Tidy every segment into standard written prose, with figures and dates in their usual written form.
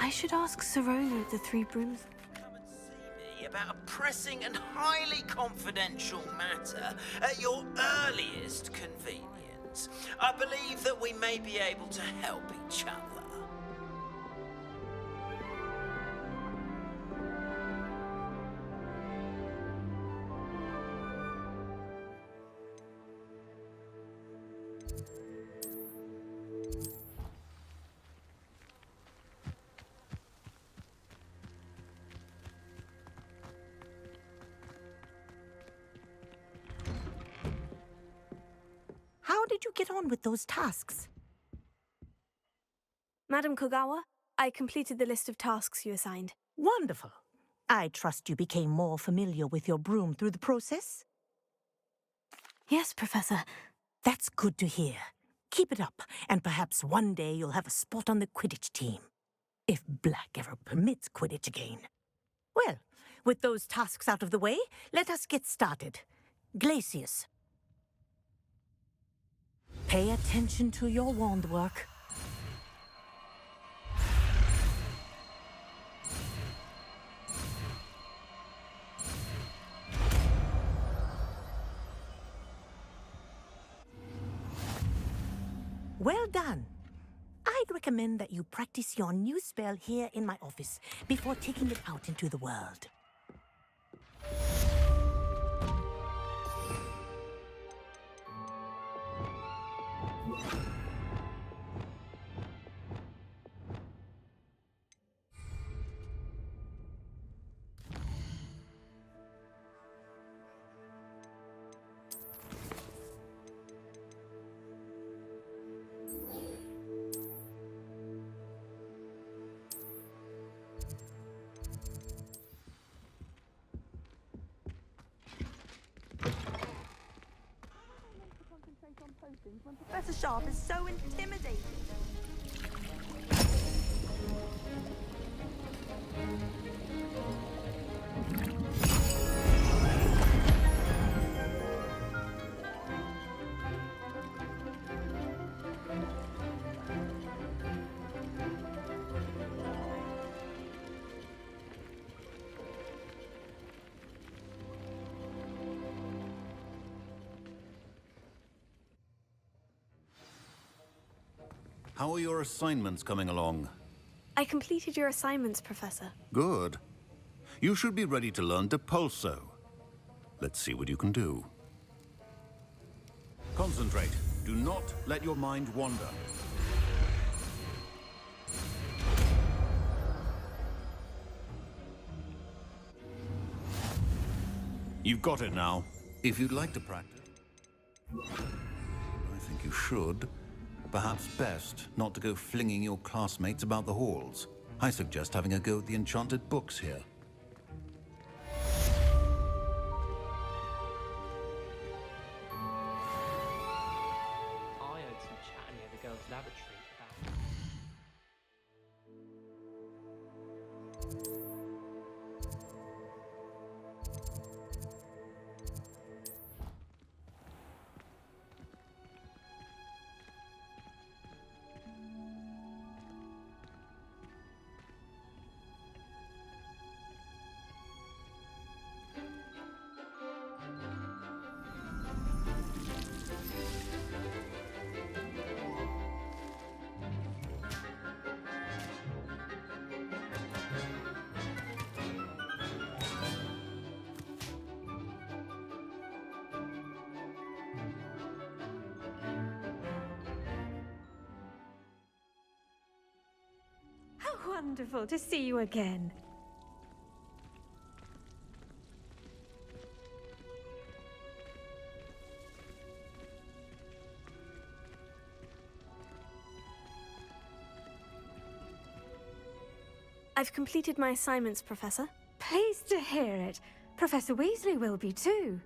I should ask Sorolo of the Three Brooms. Come and see me about a pressing and highly confidential matter at your earliest convenience. I believe that we may be able to help each other. How did you get on with those tasks? Madam Kogawa, I completed the list of tasks you assigned. Wonderful. I trust you became more familiar with your broom through the process? Yes, Professor. That's good to hear. Keep it up, and perhaps one day you'll have a spot on the Quidditch team. If Black ever permits Quidditch again. Well, with those tasks out of the way, let us get started. Glacius. Pay attention to your wand work. Well done. I'd recommend that you practice your new spell here in my office before taking it out into the world. When Professor Sharp is so intimidating. How are your assignments coming along? I completed your assignments, Professor. Good. You should be ready to learn Depulso. Let's see what you can do. Concentrate. Do not let your mind wander. You've got it now. If you'd like to practice, I think you should. Perhaps best not to go flinging your classmates about the halls. I suggest having a go at the enchanted books here. I heard some chat near the girls' laboratory about... Wonderful to see you again. I've completed my assignments, Professor. Pleased to hear it. Professor Weasley will be too.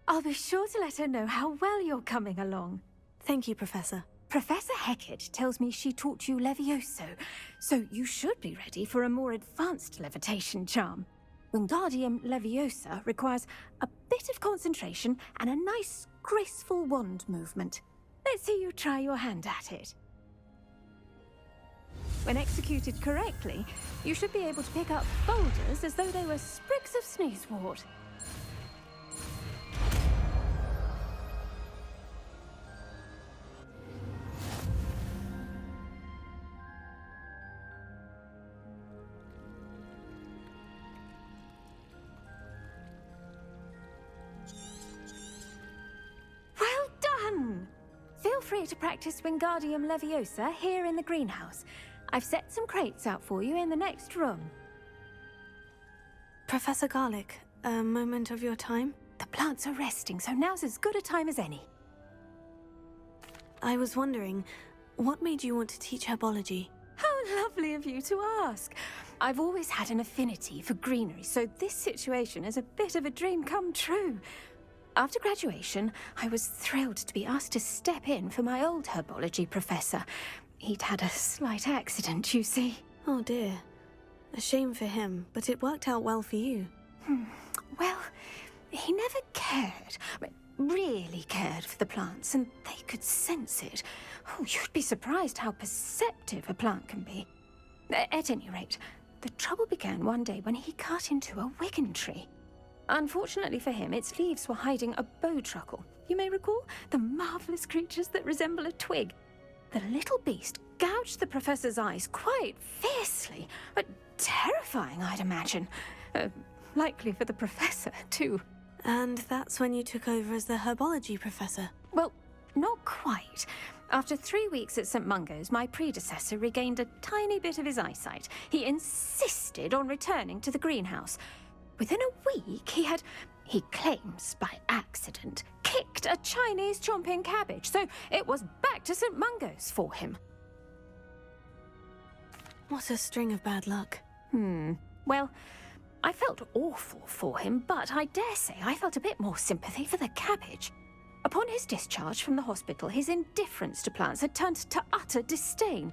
I'll be sure to let her know how well you're coming along. Thank you, Professor. Professor Hecat tells me she taught you Levioso, so you should be ready for a more advanced levitation charm. Wingardium Leviosa requires a bit of concentration and a nice, graceful wand movement. Let's see you try your hand at it. When executed correctly, you should be able to pick up boulders as though they were sprigs of sneezewort. Well done! Feel free to practice Wingardium Leviosa here in the greenhouse. I've set some crates out for you in the next room. Professor Garlick, a moment of your time? The plants are resting, so now's as good a time as any. I was wondering, what made you want to teach herbology? How lovely of you to ask. I've always had an affinity for greenery, so this situation is a bit of a dream come true. After graduation, I was thrilled to be asked to step in for my old herbology professor. He'd had a slight accident, you see. Oh dear. A shame for him, but it worked out well for you. Well, he never cared, really cared for the plants, and they could sense it. Oh, you'd be surprised how perceptive a plant can be. At any rate, the trouble began one day when he cut into a wigan tree. Unfortunately for him, its leaves were hiding a bowtruckle. You may recall the marvelous creatures that resemble a twig. The little beast gouged the professor's eyes quite fiercely, but terrifying, I'd imagine. Likely for the professor, too. And that's when you took over as the herbology professor? Well, not quite. After 3 weeks at St. Mungo's, my predecessor regained a tiny bit of his eyesight. He insisted on returning to the greenhouse. Within a week, he claims by accident, kicked a Chinese chomping cabbage, so it was back to St. Mungo's for him. What a string of bad luck. Well, I felt awful for him, but I dare say I felt a bit more sympathy for the cabbage. Upon his discharge from the hospital, his indifference to plants had turned to utter disdain.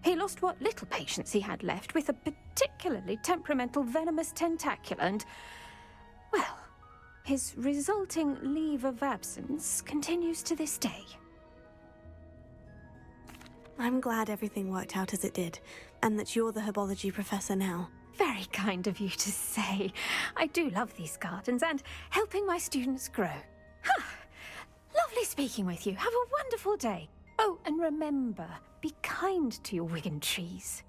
He lost what little patience he had left with a particularly temperamental venomous tentacula and, well, his resulting leave of absence continues to this day. I'm glad everything worked out as it did, and that you're the herbology professor now. Very kind of you to say. I do love these gardens and helping my students grow. Lovely speaking with you. Have a wonderful day. Oh, and remember, be kind to your wigan trees.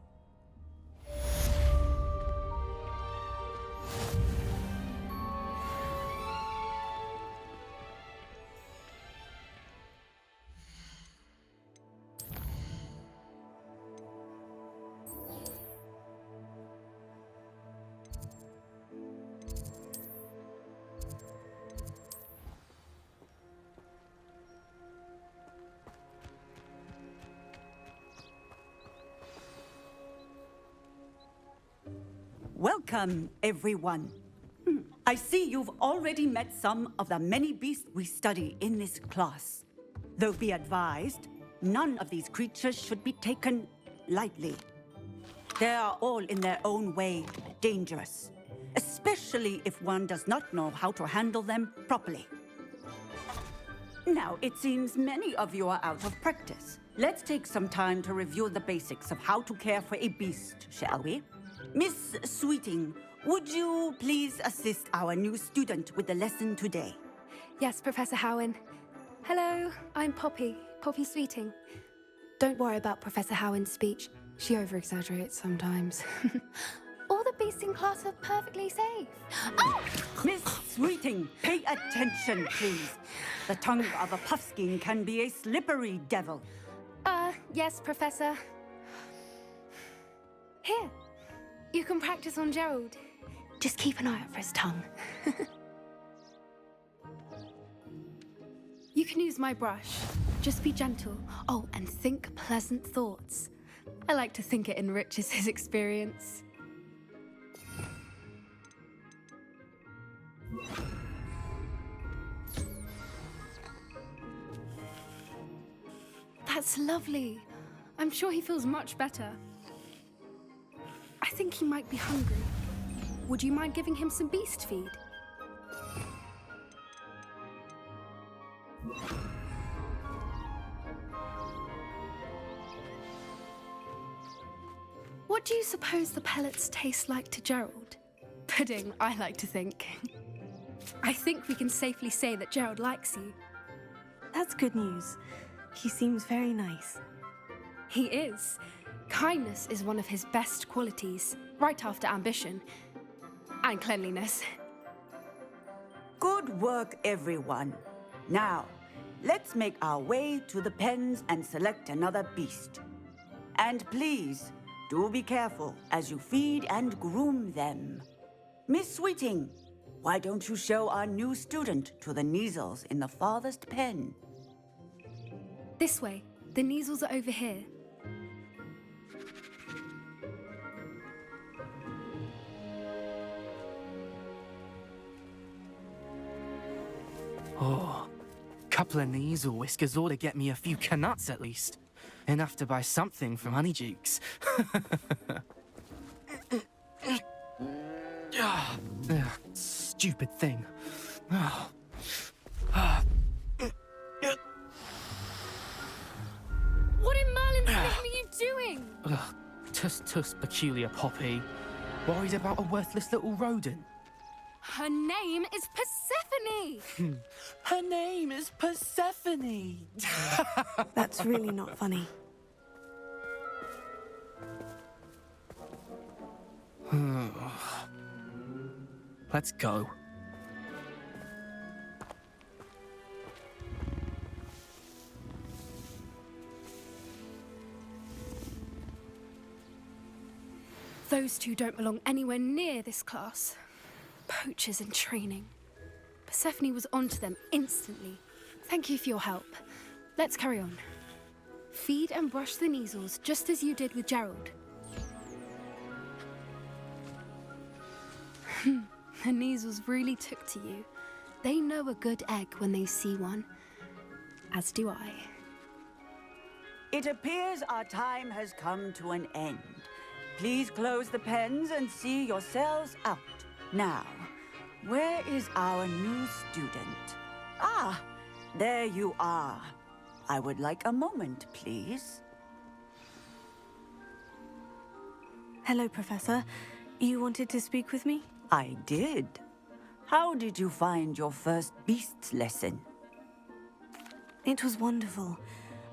Welcome, everyone. I see you've already met some of the many beasts we study in this class. Though be advised, none of these creatures should be taken lightly. They are all in their own way dangerous, especially if one does not know how to handle them properly. Now, it seems many of you are out of practice. Let's take some time to review the basics of how to care for a beast, shall we? Miss Sweeting, would you please assist our new student with the lesson today? Yes, Professor Howen. Hello, I'm Poppy Sweeting. Don't worry about Professor Howen's speech. She over-exaggerates sometimes. All the beasts in class are perfectly safe. Oh! Miss Sweeting, pay attention, please. The tongue of a puffskein can be a slippery devil. Yes, Professor. Here, you can practice on Gerald. Just keep an eye out for his tongue. You can use my brush. Just be gentle. Oh, and think pleasant thoughts. I like to think it enriches his experience. That's lovely. I'm sure he feels much better. I think he might be hungry. Would you mind giving him some beast feed? What do you suppose the pellets taste like to Gerald? Pudding, I like to think. I think we can safely say that Gerald likes you. That's good news. He seems very nice. He is. Kindness is one of his best qualities, right after ambition. And cleanliness. Good work, everyone. Now, let's make our way to the pens and select another beast. And please, do be careful as you feed and groom them. Miss Sweeting, why don't you show our new student to the Neasels in the farthest pen? This way. The Neasels are over here. Oh, couple of Neasel whiskers ought to get me a few canuts at least. Enough to buy something from Honeydukes. Stupid thing. What in Merlin's name are you doing? Tuss, peculiar Poppy. Worried about a worthless little rodent. Her name is Persephone! Her name is Persephone! That's really not funny. Let's go. Those two don't belong anywhere near this class. Poachers in training. Persephone was onto them instantly. Thank you for your help. Let's carry on. Feed and brush the Neasels just as you did with Gerald. The Neasels really took to you. They know a good egg when they see one. As do I. It appears our time has come to an end. Please close the pens and see yourselves out. Now, where is our new student? Ah, there you are. I would like a moment, please. Hello, Professor. You wanted to speak with me? I did. How did you find your first beasts lesson? It was wonderful.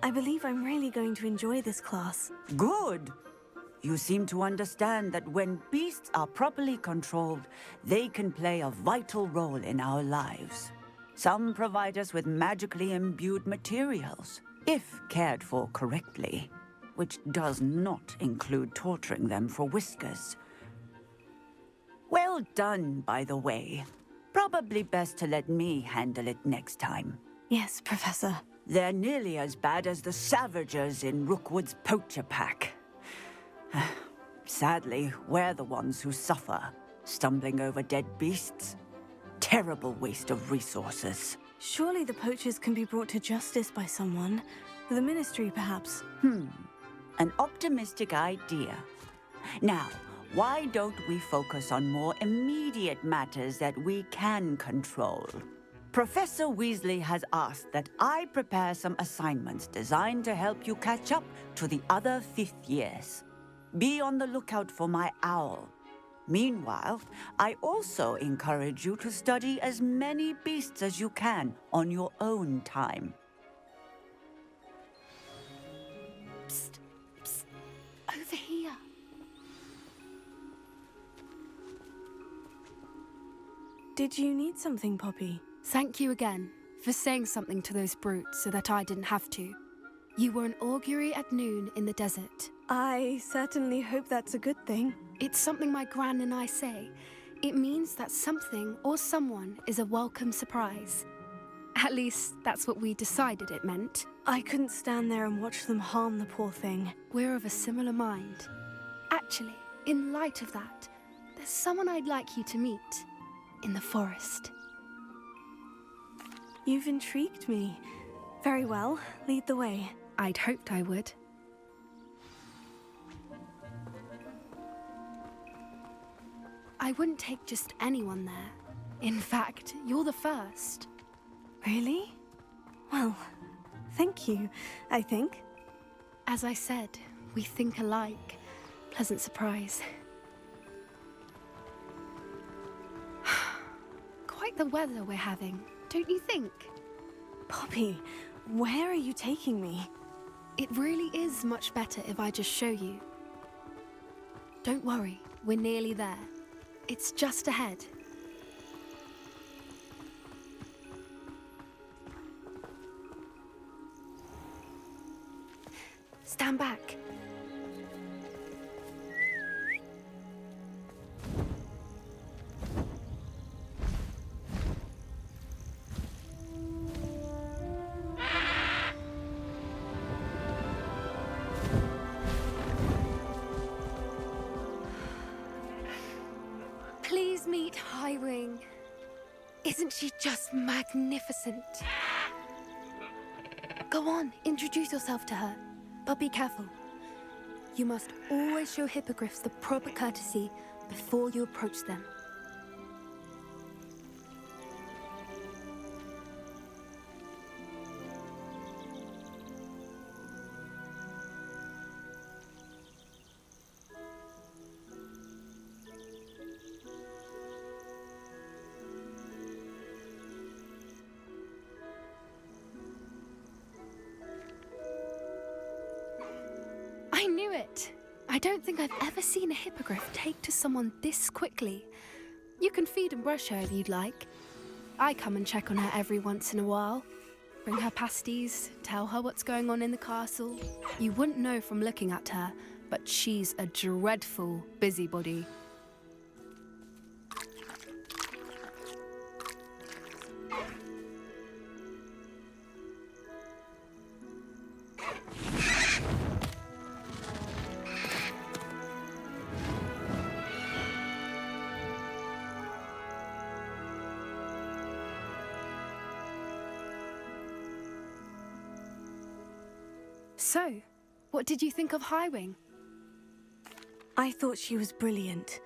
I believe I'm really going to enjoy this class. Good. You seem to understand that when beasts are properly controlled, they can play a vital role in our lives. Some provide us with magically imbued materials, if cared for correctly, which does not include torturing them for whiskers. Well done, by the way. Probably best to let me handle it next time. Yes, Professor. They're nearly as bad as the Savagers in Rookwood's poacher pack. Sadly, we're the ones who suffer, stumbling over dead beasts. Terrible waste of resources. Surely the poachers can be brought to justice by someone. The Ministry, perhaps. An optimistic idea. Now, why don't we focus on more immediate matters that we can control? Professor Weasley has asked that I prepare some assignments designed to help you catch up to the other 5th years. Be on the lookout for my owl. Meanwhile, I also encourage you to study as many beasts as you can on your own time. Psst, psst. Over here. Did you need something, Poppy? Thank you again for saying something to those brutes so that I didn't have to. You were an augury at noon in the desert. I certainly hope that's a good thing. It's something my gran and I say. It means that something or someone is a welcome surprise. At least, that's what we decided it meant. I couldn't stand there and watch them harm the poor thing. We're of a similar mind. Actually, in light of that, there's someone I'd like you to meet. In the forest. You've intrigued me. Very well, lead the way. I'd hoped I would. I wouldn't take just anyone there. In fact, you're the first. Really? Well, thank you, I think. As I said, we think alike. pleasant surprise. Quite the weather we're having, don't you think? Poppy, where are you taking me? It really is much better if I just show you. Don't worry, we're nearly there. It's just ahead. Stand back. Please meet Highwing. Isn't she just magnificent? Go on, introduce yourself to her. But be careful. You must always show hippogriffs the proper courtesy before you approach them. I knew it! I don't think I've ever seen a hippogriff take to someone this quickly. You can feed and brush her if you'd like. I come and check on her every once in a while. Bring her pasties, tell her what's going on in the castle. You wouldn't know from looking at her, but she's a dreadful busybody. So, what did you think of Highwing? I thought she was brilliant.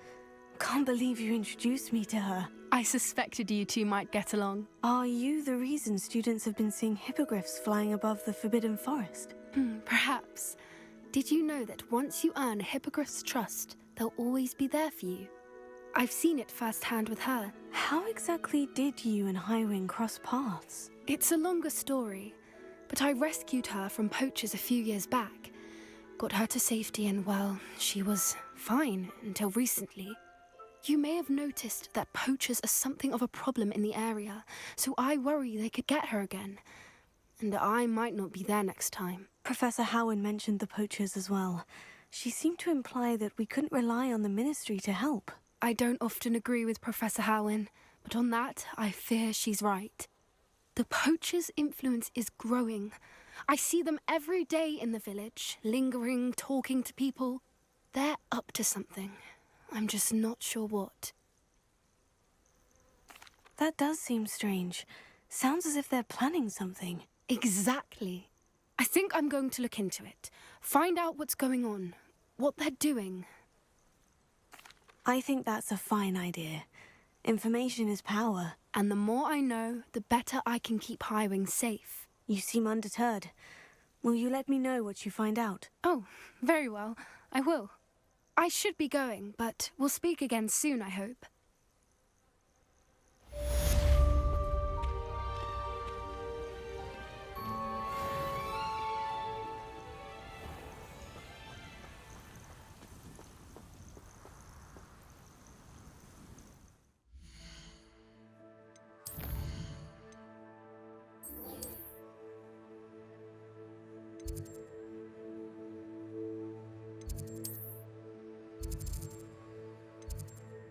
Can't believe you introduced me to her. I suspected you two might get along. Are you the reason students have been seeing hippogriffs flying above the Forbidden Forest? Perhaps. Did you know that once you earn a hippogriff's trust, they'll always be there for you? I've seen it firsthand with her. How exactly did you and Highwing cross paths? It's a longer story, but I rescued her from poachers a few years back. Got her to safety and, well, she was fine until recently. You may have noticed that poachers are something of a problem in the area, so I worry they could get her again. And I might not be there next time. Professor Howin mentioned the poachers as well. She seemed to imply that we couldn't rely on the Ministry to help. I don't often agree with Professor Howin, but on that, I fear she's right. The poachers' influence is growing. I see them every day in the village, lingering, talking to people. They're up to something. I'm just not sure what. That does seem strange. Sounds as if they're planning something. Exactly. I think I'm going to look into it. Find out what's going on, what they're doing. I think that's a fine idea. Information is power. And the more I know, the better I can keep Highwing safe. You seem undeterred. Will you let me know what you find out? Oh, very well. I will. I should be going, but we'll speak again soon, I hope.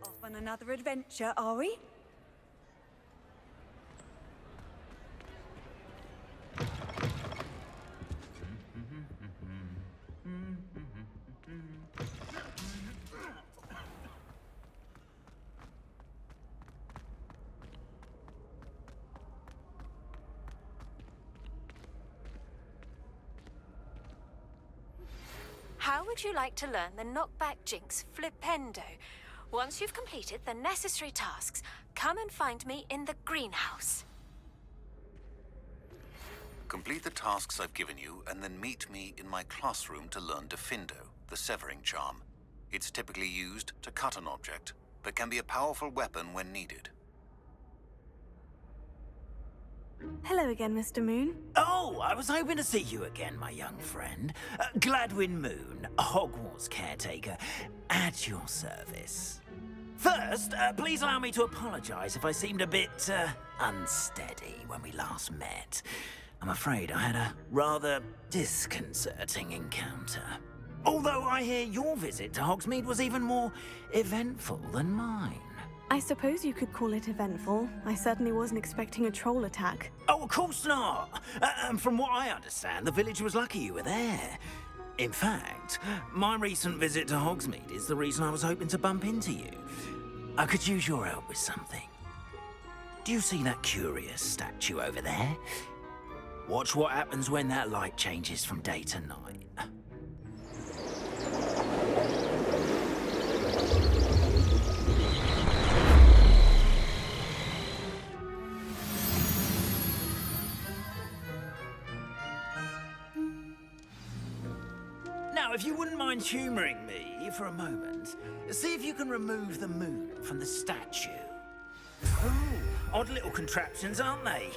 Off on another adventure, are we? How would you like to learn the knockback jinx Flipendo? Once you've completed the necessary tasks, come and find me in the greenhouse. Complete the tasks I've given you, and then meet me in my classroom to learn Defendo, the severing charm. It's typically used to cut an object, but can be a powerful weapon when needed. Hello again, Mr. Moon. Oh, I was hoping to see you again, my young friend. Gladwin Moon, Hogwarts Caretaker, at your service. First, please allow me to apologize if I seemed a bit, unsteady when we last met. I'm afraid I had a rather disconcerting encounter. Although I hear your visit to Hogsmeade was even more eventful than mine. I suppose you could call it eventful. I certainly wasn't expecting a troll attack. Oh, of course not. And from what I understand, the village was lucky you were there. In fact, my recent visit to Hogsmeade is the reason I was hoping to bump into you. I could use your help with something. Do you see that curious statue over there? Watch what happens when that light changes from day to night. Now, if you wouldn't mind humouring me for a moment, see if you can remove the moon from the statue. Oh, odd little contraptions, aren't they?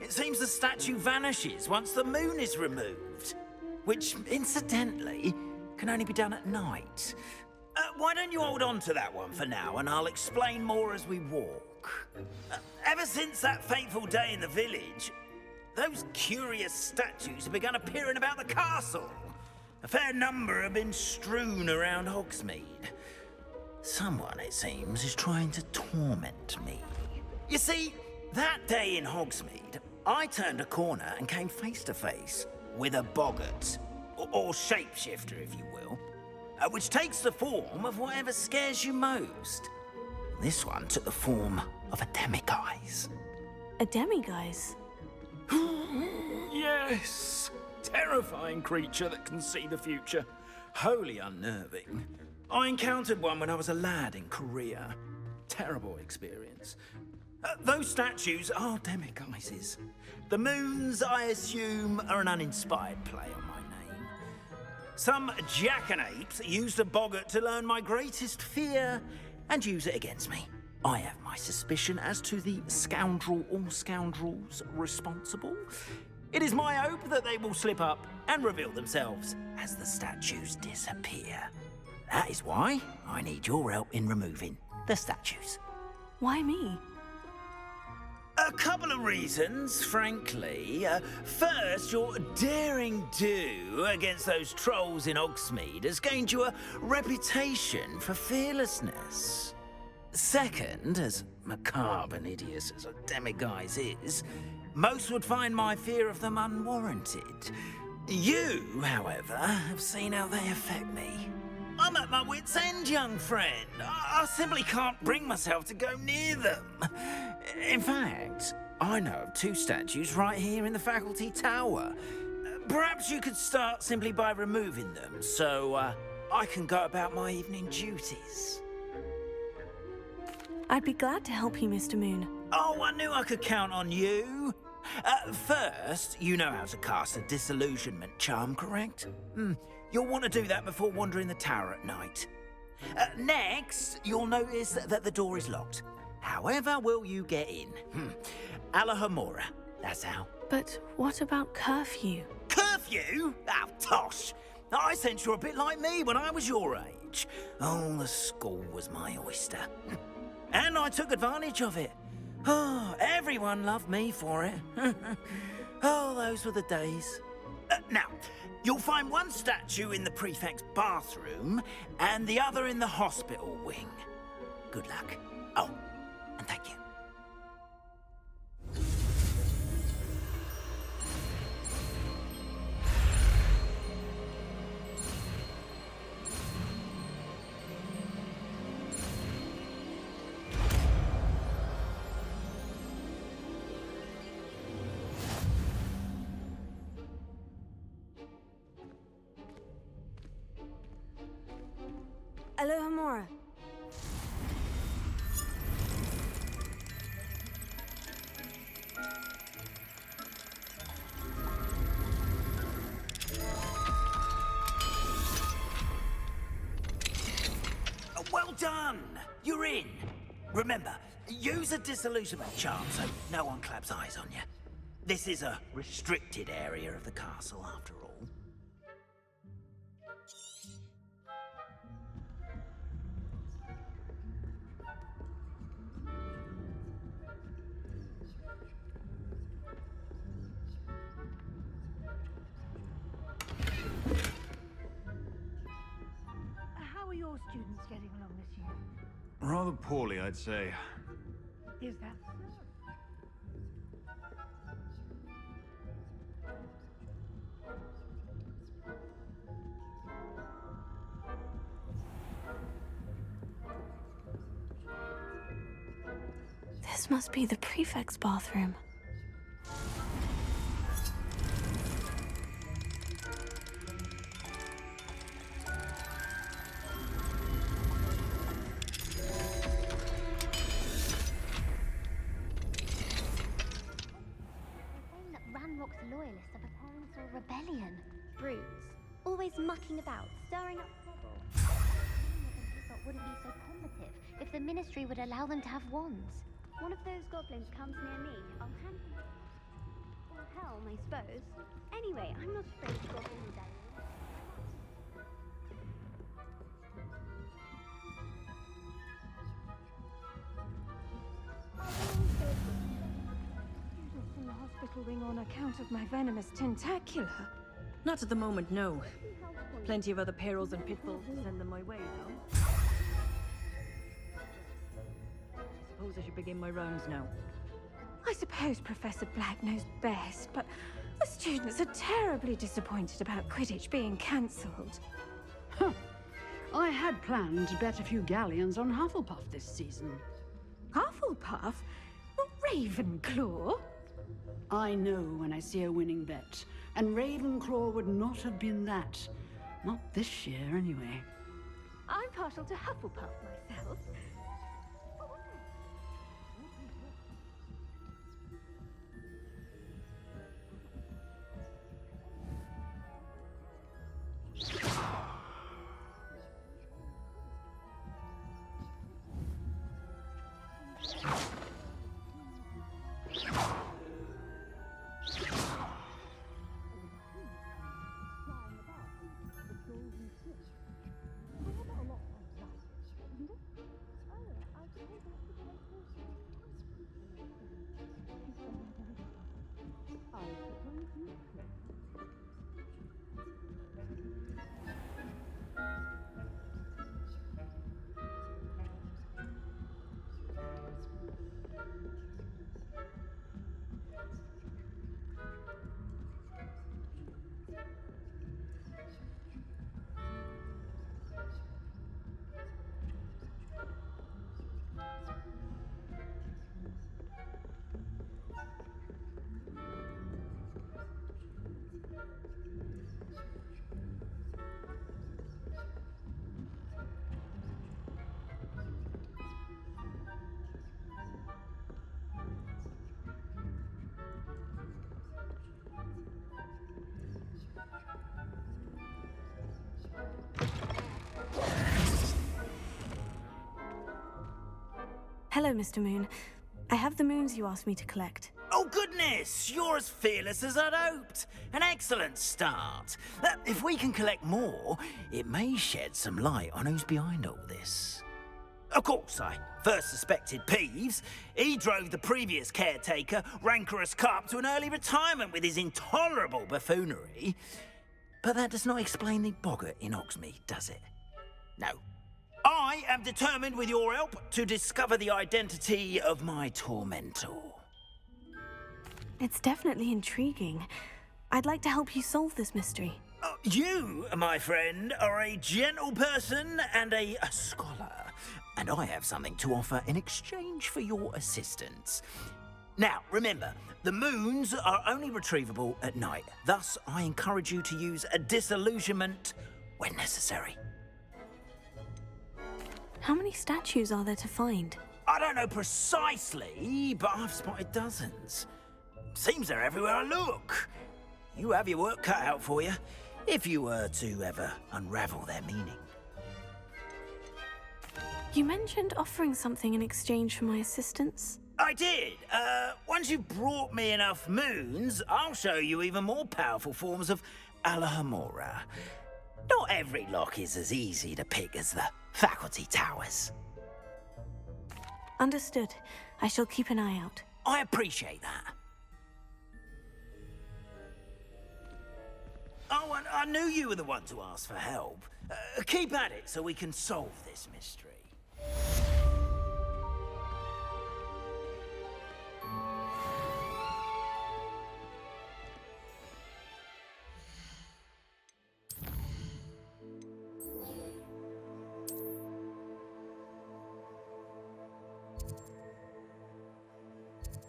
It seems the statue vanishes once the moon is removed. Which, incidentally, can only be done at night. Why don't you hold on to that one for now, and I'll explain more as we walk. Ever since that fateful day in the village, those curious statues have begun appearing about the castle. A fair number have been strewn around Hogsmeade. Someone, it seems, is trying to torment me. You see, that day in Hogsmeade, I turned a corner and came face to face with a boggart, or shapeshifter, if you will, which takes the form of whatever scares you most. This one took the form of a demiguise. A demiguise? Yes! Terrifying creature that can see the future. Wholly unnerving. I encountered one when I was a lad in Korea. Terrible experience. Those statues are demiguises. The moons, I assume, are an uninspired play on my name. Some jackanapes used a boggart to learn my greatest fear and use it against me. I have my suspicion as to the scoundrel or scoundrels responsible. It is my hope that they will slip up and reveal themselves as the statues disappear. That is why I need your help in removing the statues. Why me? A couple of reasons, frankly. First, your daring do against those trolls in Hogsmeade has gained you a reputation for fearlessness. Second, as macabre and hideous as a demiguise is, most would find my fear of them unwarranted. You, however, have seen how they affect me. I'm at my wit's end, young friend. I simply can't bring myself to go near them. In fact, I know of two statues right here in the faculty tower. Perhaps you could start simply by removing them, so I can go about my evening duties. I'd be glad to help you, Mr. Moon. Oh, I knew I could count on you. First, you know how to cast a disillusionment charm, correct? You'll want to do that before wandering the tower at night. Next, you'll notice that the door is locked. However will you get in? Alahomora, that's how. But what about curfew? Curfew? Oh, tosh. I sense you're a bit like me when I was your age. Oh, the school was my oyster. And I took advantage of it. Oh, everyone loved me for it. Oh, those were the days. Now, you'll find one statue in the prefect's bathroom and the other in the hospital wing. Good luck. Oh, and thank you. Alohomora. you're in. Remember, use a disillusionment charm so no one claps eyes on you. This is a restricted area of the castle, after all. How are your students getting along this year? Rather poorly, I'd say. Is that so? This must be the prefect's bathroom. Loyalists are preparing for a rebellion. Brutes. Always mucking about, stirring up trouble. But wouldn't be so combative if the ministry would allow them to have wands. One of those goblins comes near me, I'll hand them... Or Helm, I suppose. Anyway, I'm not afraid of goblin rebellion. In the hospital wing on account of my venomous tentacular. Not at the moment, no. Plenty of other perils and pitfalls to send them my way, though. Suppose I should begin my rounds now. I suppose Professor Black knows best, but the students are terribly disappointed about Quidditch being cancelled. Huh. I had planned to bet a few galleons on Hufflepuff this season. Hufflepuff? Not Ravenclaw? I know when I see a winning bet, and Ravenclaw would not have been that. Not this year, anyway. I'm partial to Hufflepuff myself. Hello, Mr. Moon. I have the moons you asked me to collect. Oh goodness, you're as fearless as I'd hoped. An excellent start. If we can collect more, it may shed some light on who's behind all this. Of course, I first suspected Peeves. He drove the previous caretaker, rancorous Carp, to an early retirement with his intolerable buffoonery. But that does not explain the boggart in Hogsmeade, does it? No. I am determined, with your help, to discover the identity of my tormentor. It's definitely intriguing. I'd like to help you solve this mystery. You, my friend, are a gentle person and a scholar, and I have something to offer in exchange for your assistance. Now, remember, the moons are only retrievable at night. Thus, I encourage you to use a disillusionment when necessary. How many statues are there to find? I don't know precisely, but I've spotted dozens. Seems they're everywhere I look. You have your work cut out for you, if you were to ever unravel their meaning. You mentioned offering something in exchange for my assistance. I did. Once you've brought me enough moons, I'll show you even more powerful forms of Alohomora. Not every lock is as easy to pick as the faculty towers. Understood. I shall keep an eye out. I appreciate that. Oh, and I knew you were the one to ask for help. Keep at it so we can solve this mystery.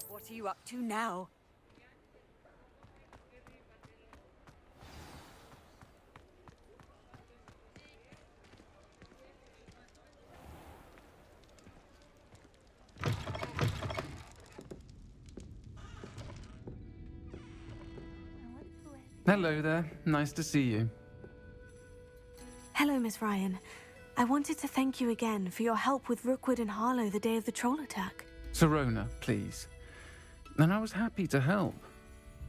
What are you up to now? Hello there. Nice to see you. Hello, Miss Ryan. I wanted to thank you again for your help with Rookwood and Harlow the day of the troll attack. Sirona, please. And I was happy to help.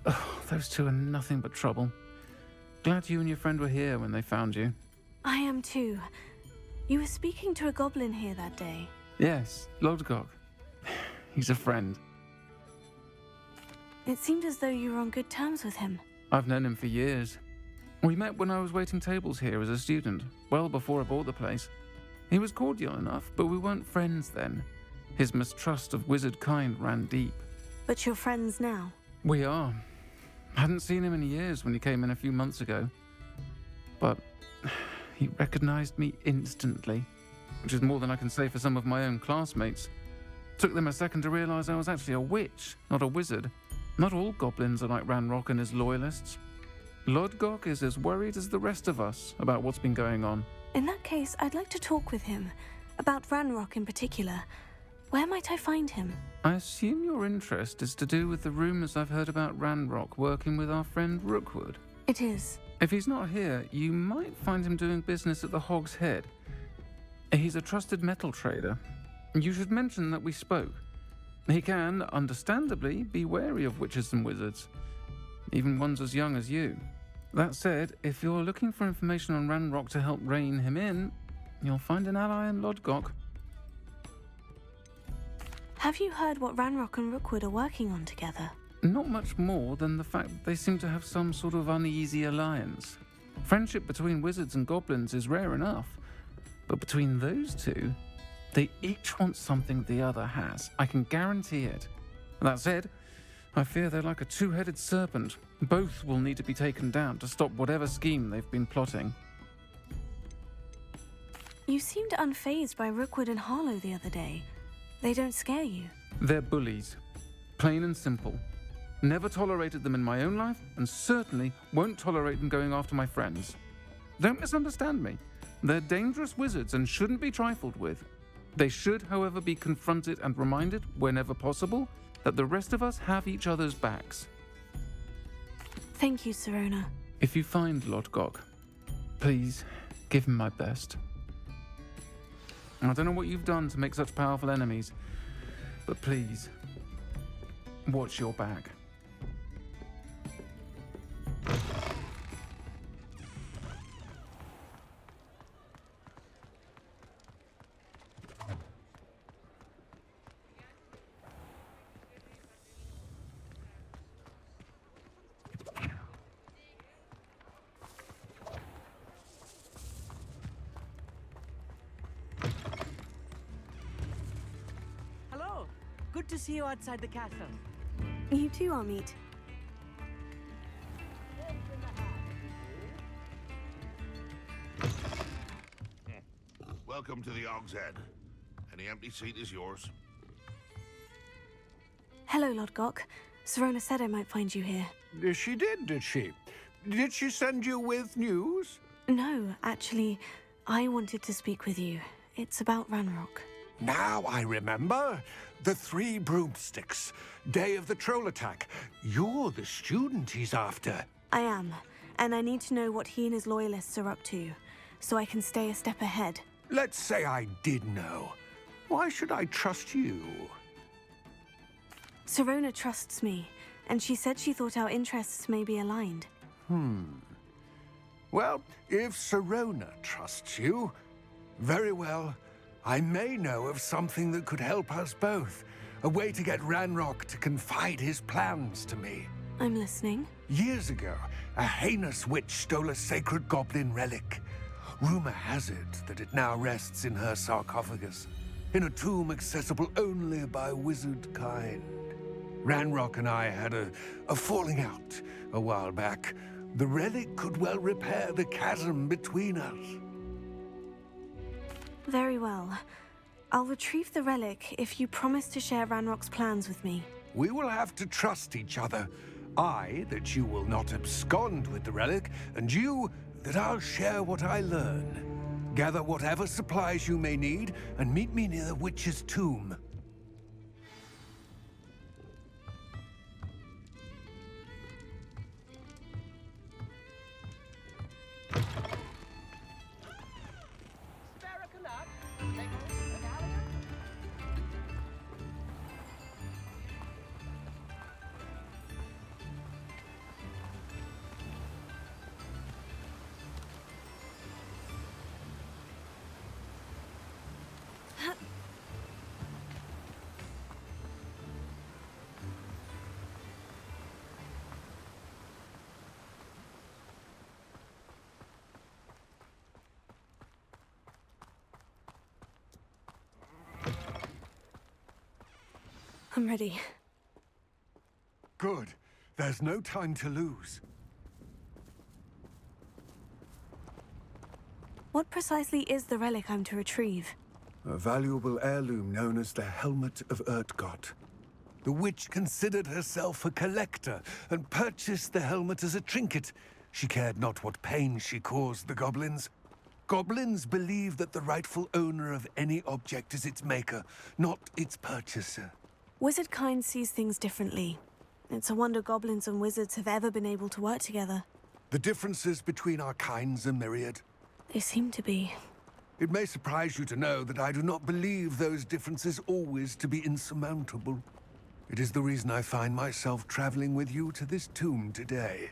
Oh, those two are nothing but trouble. Glad you and your friend were here when they found you. I am too. You were speaking to a goblin here that day. Yes, Lodgok. He's a friend. It seemed as though you were on good terms with him. I've known him for years. We met when I was waiting tables here as a student, well before I bought the place. He was cordial enough, but we weren't friends then. His mistrust of wizard kind ran deep. But you're friends now? We are. Hadn't seen him in years when he came in a few months ago. But he recognized me instantly, which is more than I can say for some of my own classmates. Took them a second to realize I was actually a witch, not a wizard. Not all goblins are like Ranrock and his loyalists. Lodgok is as worried as the rest of us about what's been going on. In that case, I'd like to talk with him. About Ranrock in particular. Where might I find him? I assume your interest is to do with the rumors I've heard about Ranrock working with our friend Rookwood. It is. If he's not here, you might find him doing business at the Hog's Head. He's a trusted metal trader. You should mention that we spoke. He can, understandably, be wary of witches and wizards, even ones as young as you. That said, if you're looking for information on Ranrock to help rein him in, you'll find an ally in Lodgok. Have you heard what Ranrock and Rookwood are working on together? Not much more than the fact that they seem to have some sort of uneasy alliance. Friendship between wizards and goblins is rare enough, but between those two, they each want something the other has. I can guarantee it. That said, I fear they're like a two-headed serpent. Both will need to be taken down to stop whatever scheme they've been plotting. You seemed unfazed by Rookwood and Harlow the other day. They don't scare you. They're bullies. Plain and simple. Never tolerated them in my own life, and certainly won't tolerate them going after my friends. Don't misunderstand me. They're dangerous wizards and shouldn't be trifled with. They should, however, be confronted and reminded, whenever possible, that the rest of us have each other's backs. Thank you, Sirona. If you find Lodgok, please give him my best. I don't know what you've done to make such powerful enemies, but please, watch your back. Good to see you outside the castle. You too, Amit. Welcome to the Hog's Head. Any empty seat is yours. Hello, Lodgok. Sirona said I might find you here. She did she? Did she send you with news? No, actually, I wanted to speak with you. It's about Ranrock. Now I remember. The 3 broomsticks. Day of the troll attack. You're the student he's after. I am, and I need to know what he and his loyalists are up to, so I can stay a step ahead. let's say I did know. Why should I trust you? Sirona trusts me, and she said she thought our interests may be aligned. Well, if Sirona trusts you, very well. I may know of something that could help us both. A way to get Ranrock to confide his plans to me. I'm listening. Years ago, a heinous witch stole a sacred goblin relic. Rumor has it that it now rests in her sarcophagus, in a tomb accessible only by wizard kind. Ranrock and I had a falling out a while back. The relic could well repair the chasm between us. Very well. I'll retrieve the relic if you promise to share Ranrock's plans with me. We will have to trust each other. I, that you will not abscond with the relic, and you, that I'll share what I learn. Gather whatever supplies you may need, and meet me near the witch's tomb. I'm ready. Good. There's no time to lose. What precisely is the relic I'm to retrieve? A valuable heirloom known as the Helm of Urtkot. The witch considered herself a collector and purchased the helmet as a trinket. She cared not what pain she caused the goblins. Goblins believe that the rightful owner of any object is its maker, not its purchaser. Wizard kind sees things differently. It's a wonder goblins and wizards have ever been able to work together. The differences between our kinds are myriad. They seem to be. It may surprise you to know that I do not believe those differences always to be insurmountable. It is the reason I find myself traveling with you to this tomb today.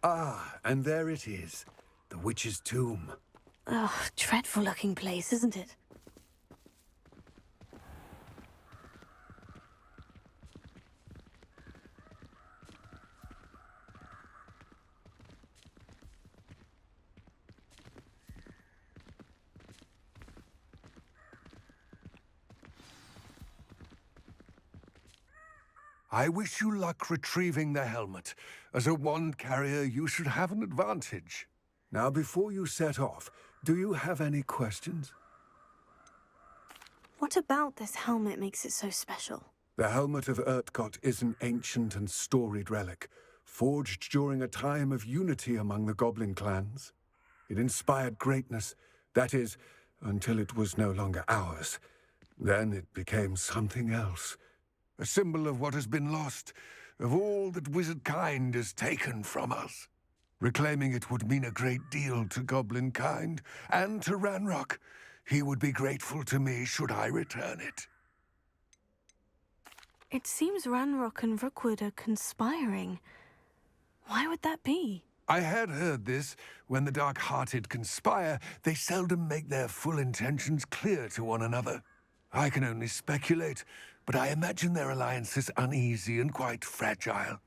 Ah, and there it is. The witch's tomb. Ugh, dreadful looking place, isn't it? I wish you luck retrieving the helmet. As a wand carrier, you should have an advantage. Now, before you set off, do you have any questions? What about this helmet makes it so special? The Helmet of Urtkot is an ancient and storied relic, forged during a time of unity among the goblin clans. It inspired greatness, that is, until it was no longer ours. Then it became something else. A symbol of what has been lost, of all that wizard kind is taken from us. Reclaiming it would mean a great deal to goblin kind, and to Ranrock. He would be grateful to me should I return it. It seems Ranrock and Rookwood are conspiring. Why would that be? I had heard this. When the dark-hearted conspire, they seldom make their full intentions clear to one another. I can only speculate, but I imagine their alliance is uneasy and quite fragile.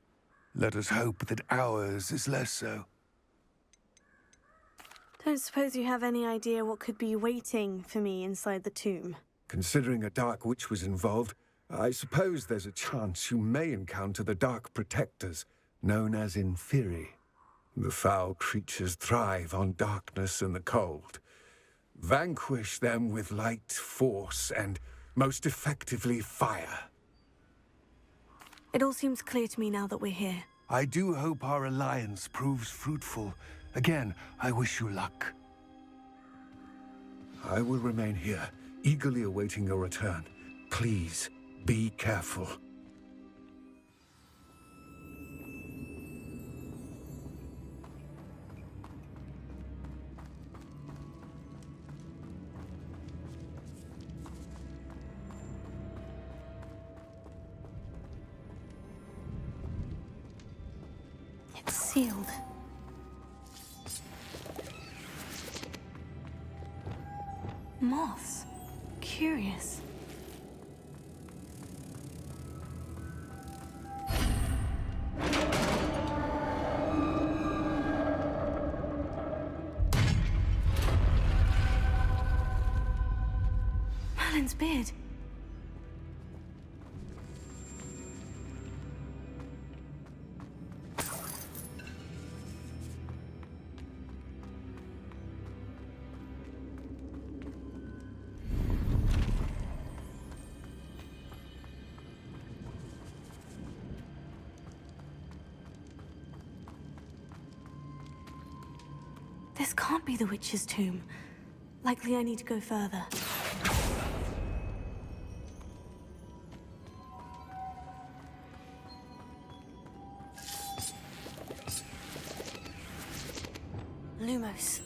Let us hope that ours is less so. Don't suppose you have any idea what could be waiting for me inside the tomb? Considering a Dark Witch was involved, I suppose there's a chance you may encounter the Dark Protectors, known as Inferi. The foul creatures thrive on darkness and the cold. Vanquish them with light, force, and, most effectively, fire. It all seems clear to me now that we're here. I do hope our alliance proves fruitful. Again, I wish you luck. I will remain here, eagerly awaiting your return. Please, be careful. It's sealed. Moths. Curious. Merlin's beard. This can't be the witch's tomb. Likely I need to go further. Lumos.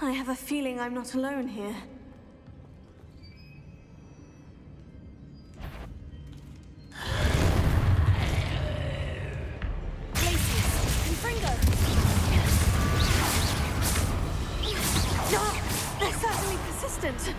I have a feeling I'm not alone here. They're certainly persistent.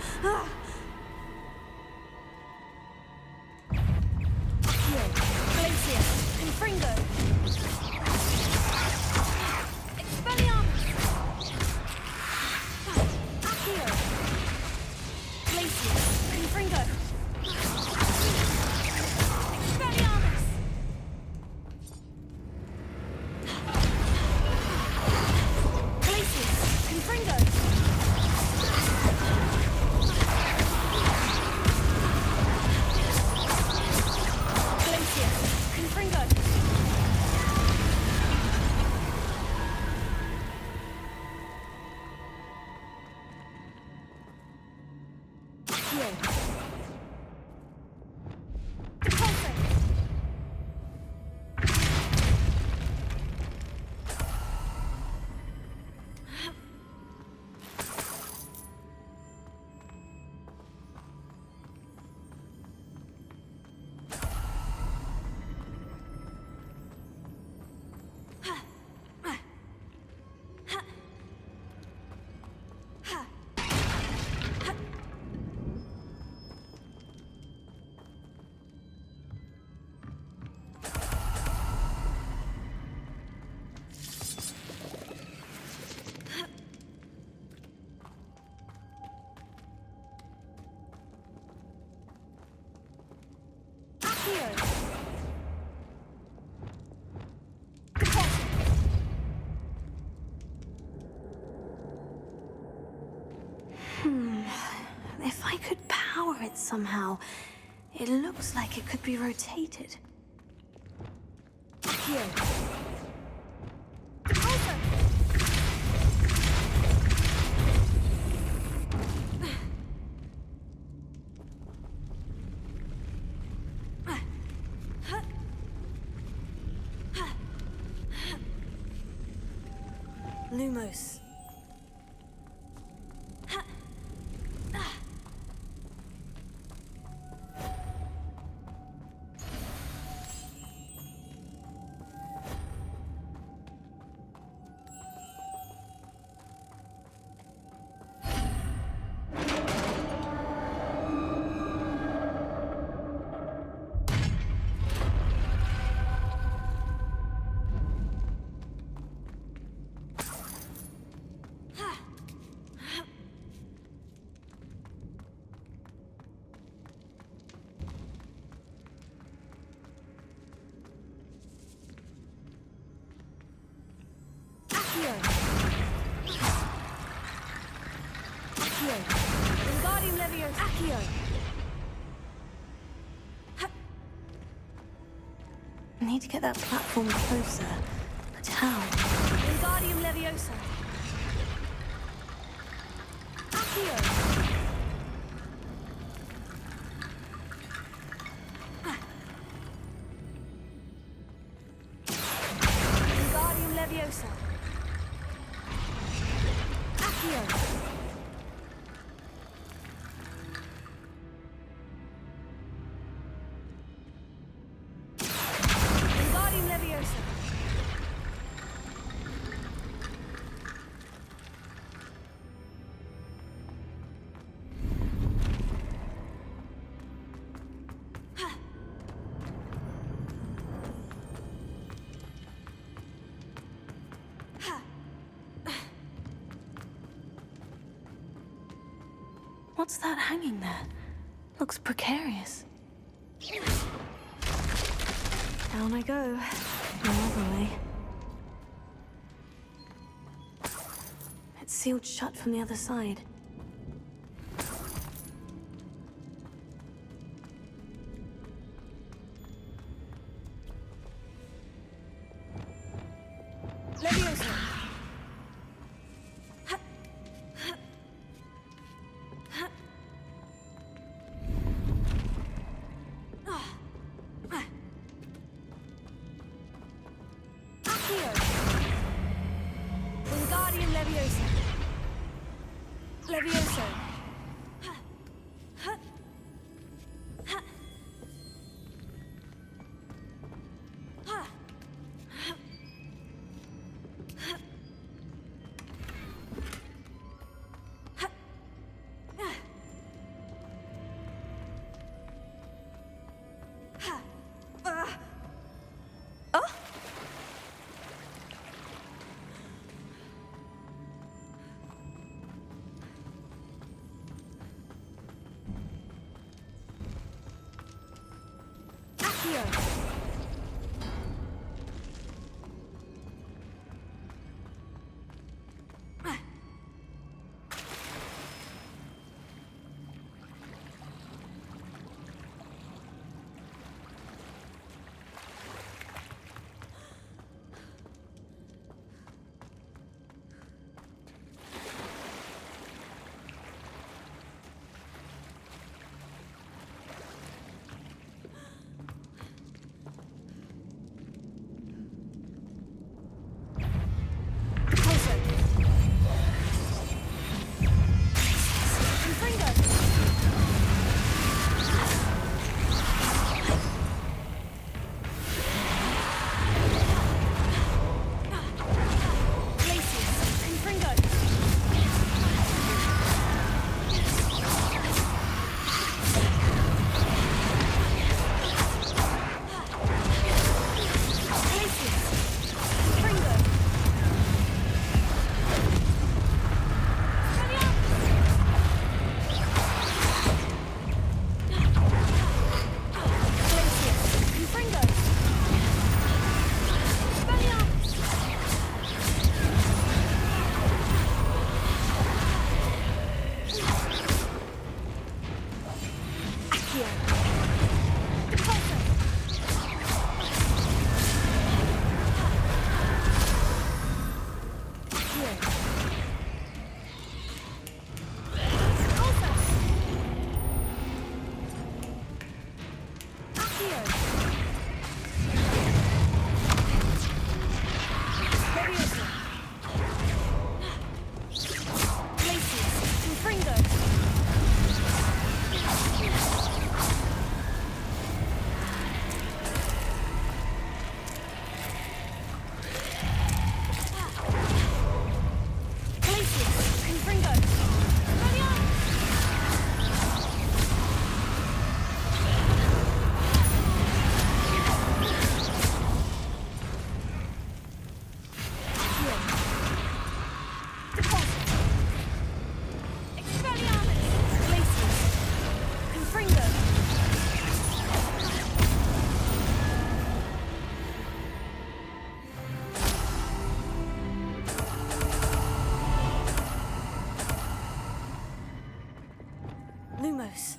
it somehow. It looks like it could be rotated. Here. Lumos. I need to get that platform closer. But how? Wingardium Leviosa. Accio. Wingardium Leviosa. Accio. What's that hanging there? Looks precarious. Down I go. No other way. It's sealed shut from the other side. Leviosa. Levioso. Lumos.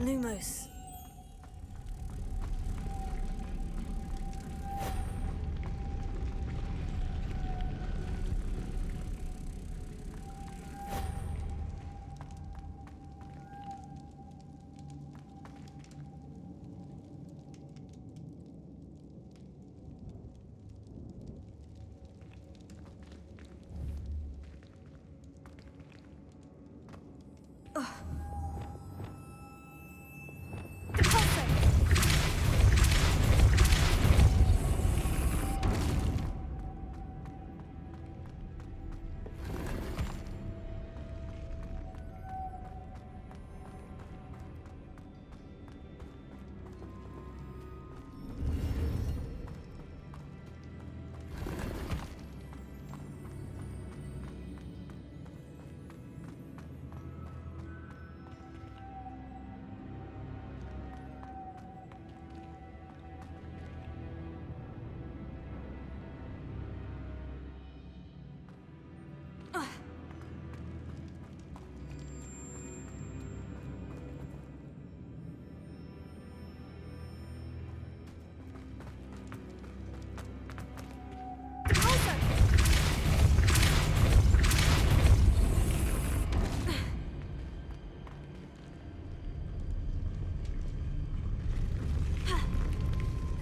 Lumos.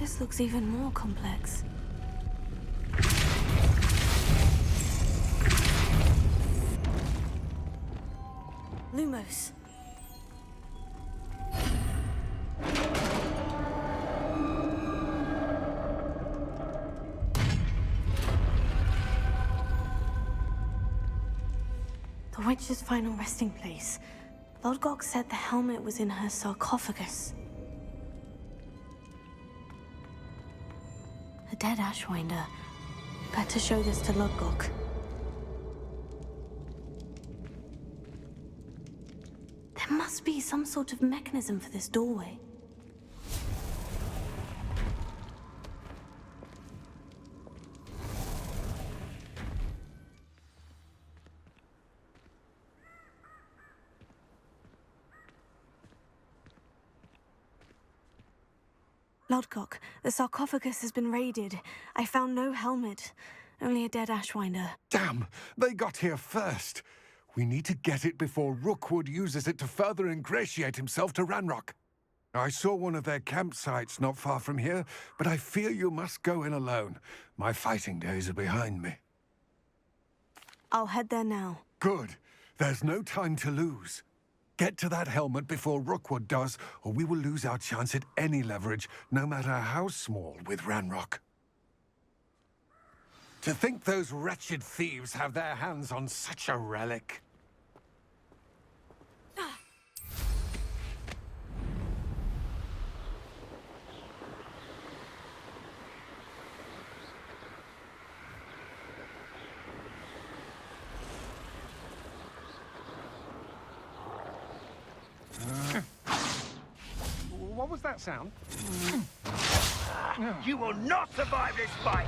This looks even more complex. Lumos. The witch's final resting place. Lodgok said the helmet was in her sarcophagus. A dead Ashwinder. Better show this to Lodgok. There must be some sort of mechanism for this doorway. Lodgok, the sarcophagus has been raided. I found no helmet, only a dead Ashwinder. Damn! They got here first. We need to get it before Rookwood uses it to further ingratiate himself to Ranrock. I saw one of their campsites not far from here, but I fear you must go in alone. My fighting days are behind me. I'll head there now. Good. There's no time to lose. Get to that helmet before Rookwood does, or we will lose our chance at any leverage, no matter how small, with Ranrock. To think those wretched thieves have their hands on such a relic. What was that sound? You will not survive this fight!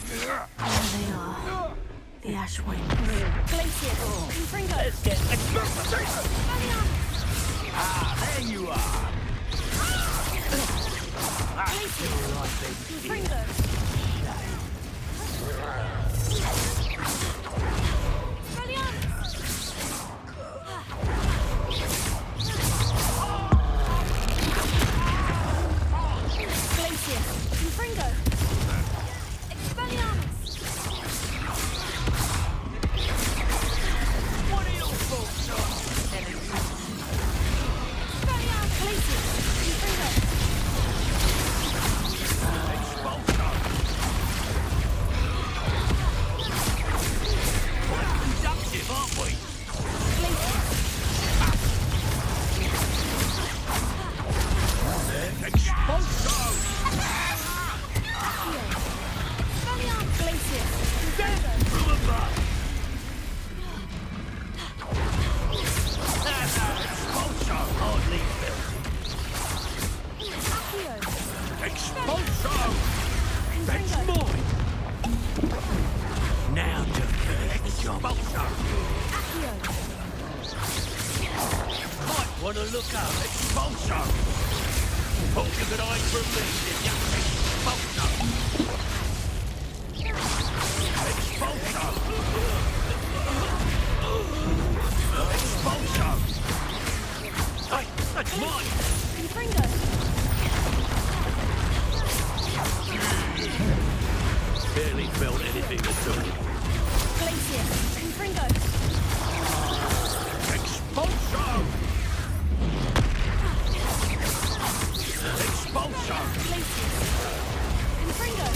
There they are. The Ashwing. Glacier, Confringo. Let's get there you are! Glacier, Confringo. Glacier, Confringo. Expelliarmus. What are your thoughts on Expelliarmus. Glacier, Confringo. Quite conductive, aren't we? Expulso! Expelliarmus. Glacier, Confringo. Expulso! Hardly built. Accio. Expulso! That's mine! Now to finish the job. Expulso! Accio. Might want to look up. Expulso! Hope you could hide from me, did ya? Expulso! Expulso! Expulso! Hey, that's mine! Confringo. Barely felt anything at all. Glacier, Confringo. Expulso! Expulso! Glacier. Confringo.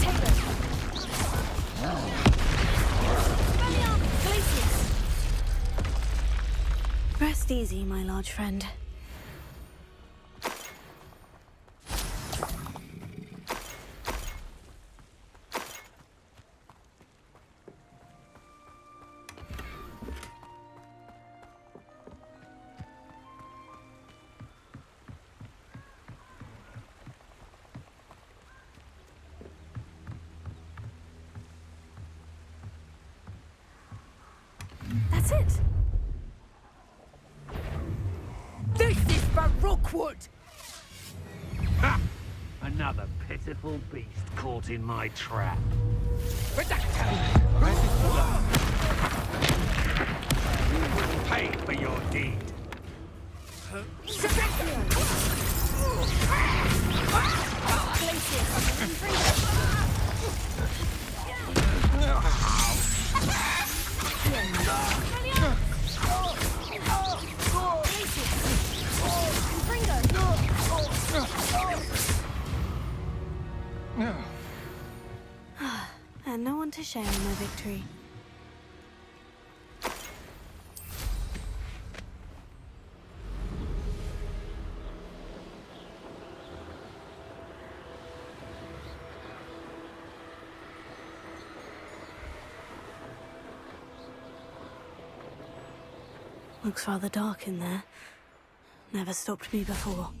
Taylor. Expelliarmus. Glacier. Rest easy, my large friend. That's it. This is for Rookwood! Ha! Another pitiful beast caught in my trap. You will pay for your deed. And no one to share in my victory. Looks rather dark in there. Never stopped me before.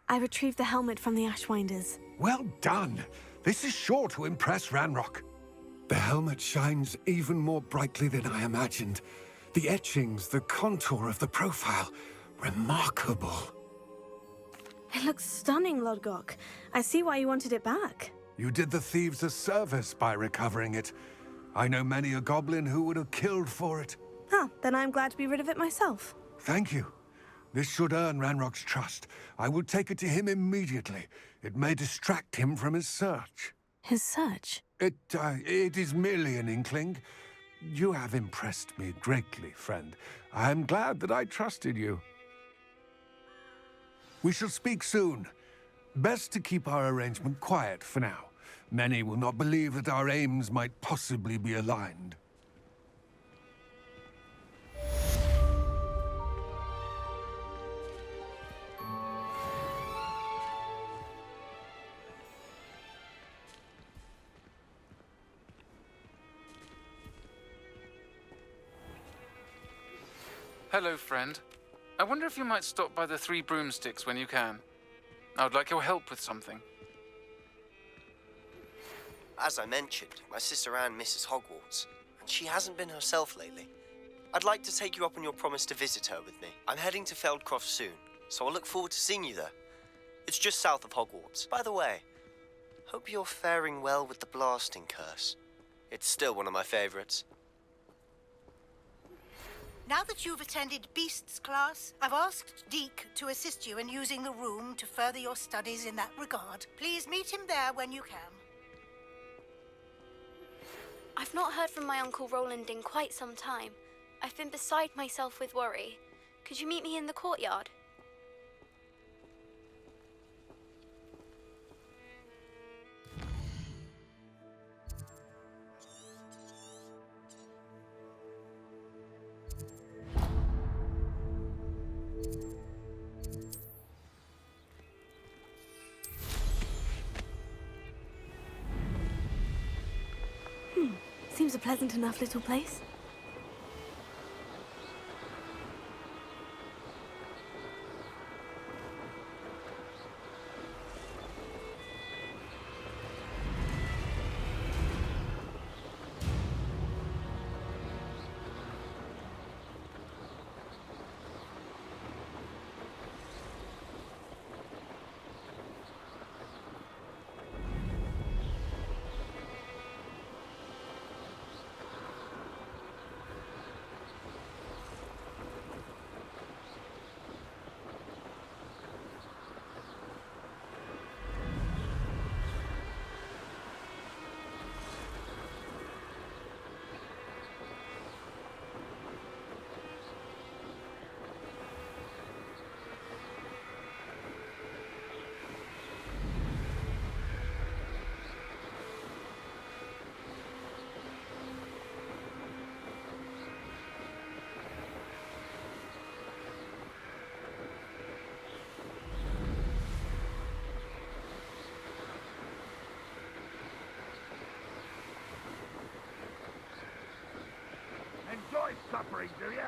I retrieved the helmet from the Ashwinders. Well done. This is sure to impress Ranrock. The helmet shines even more brightly than I imagined. The etchings, the contour of the profile, remarkable. It looks stunning, Lodgok. I see why you wanted it back. You did the thieves a service by recovering it. I know many a goblin who would have killed for it. Ah, then I'm glad to be rid of it myself. Thank you. This should earn Ranrock's trust. I will take it to him immediately. It may distract him from his search. His search? It is merely an inkling. you have impressed me greatly, friend. I am glad that I trusted you. We shall speak soon. Best to keep our arrangement quiet for now. Many will not believe that our aims might possibly be aligned. Hello, friend. I wonder if you might stop by the Three Broomsticks when you can. I would like your help with something. As I mentioned, my sister Anne misses Hogwarts, and she hasn't been herself lately. I'd like to take you up on your promise to visit her with me. I'm heading to Feldcroft soon, so I look forward to seeing you there. It's just south of Hogwarts. By the way, hope you're faring well with the blasting curse. It's still one of my favorites. Now that you've attended Beasts class, I've asked Deke to assist you in using the room to further your studies in that regard. Please meet him there when you can. I've not heard from my Uncle Roland in quite some time. I've been beside myself with worry. Could you meet me in the courtyard? Seems a pleasant enough little place. Enjoy suffering, do you?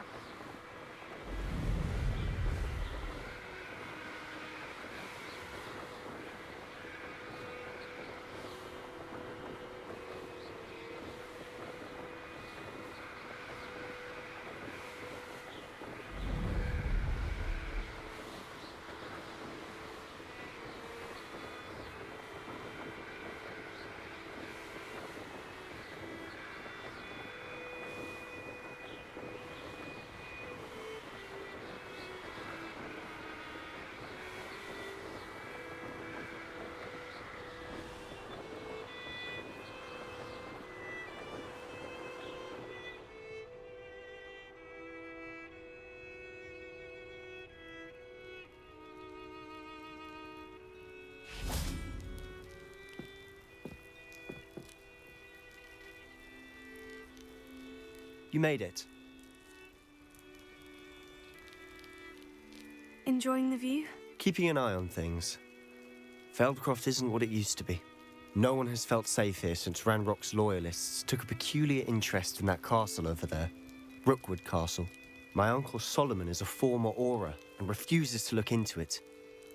You made it. Enjoying the view? Keeping an eye on things. Feldcroft isn't what it used to be. No one has felt safe here since Ranrock's loyalists took a peculiar interest in that castle over there. Rookwood Castle. My uncle Solomon is a former Auror and refuses to look into it,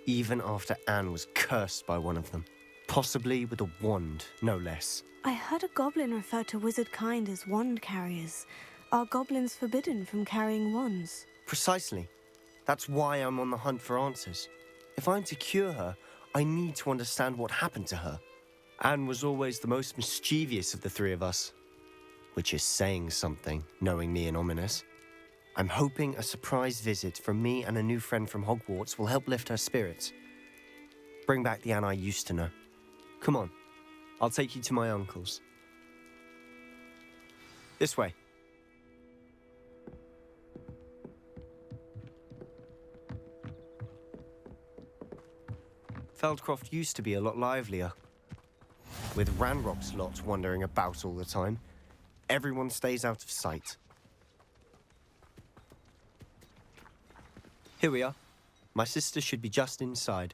even after Anne was cursed by one of them. Possibly with a wand, no less. I heard a goblin refer to wizard kind as wand carriers. Are goblins forbidden from carrying wands? Precisely. That's why I'm on the hunt for answers. If I'm to cure her, I need to understand what happened to her. Anne was always the most mischievous of the three of us. Which is saying something, knowing me and Ominous. I'm hoping a surprise visit from me and a new friend from Hogwarts will help lift her spirits. Bring back the Anne I used to know. Come on, I'll take you to my uncle's. This way. Feldcroft used to be a lot livelier. With Ranrock's lot wandering about all the time, everyone stays out of sight. Here we are. My sister should be just inside.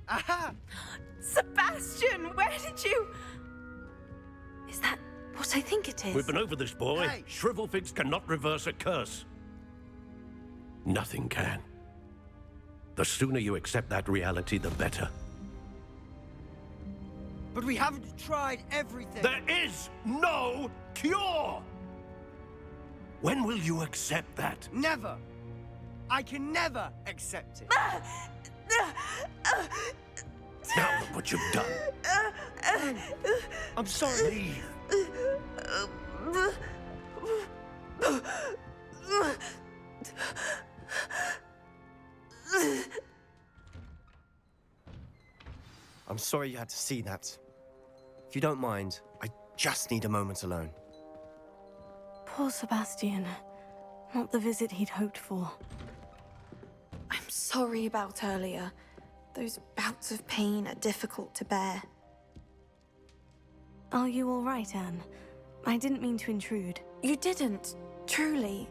Aha! Sebastian, where did you... Is that what I think it is? We've been over this, boy. Hey. Shrivelfigs cannot reverse a curse. Nothing can. The sooner you accept that reality, the better. But we haven't tried everything. There is no cure! When will you accept that? Never. I can never accept it. Now look what you've done. I'm sorry. I'm sorry you had to see that. If you don't mind, I just need a moment alone. Poor Sebastian. Not the visit he'd hoped for. I'm sorry about earlier. Those bouts of pain are difficult to bear. Are you all right, Anne? I didn't mean to intrude. You didn't, truly.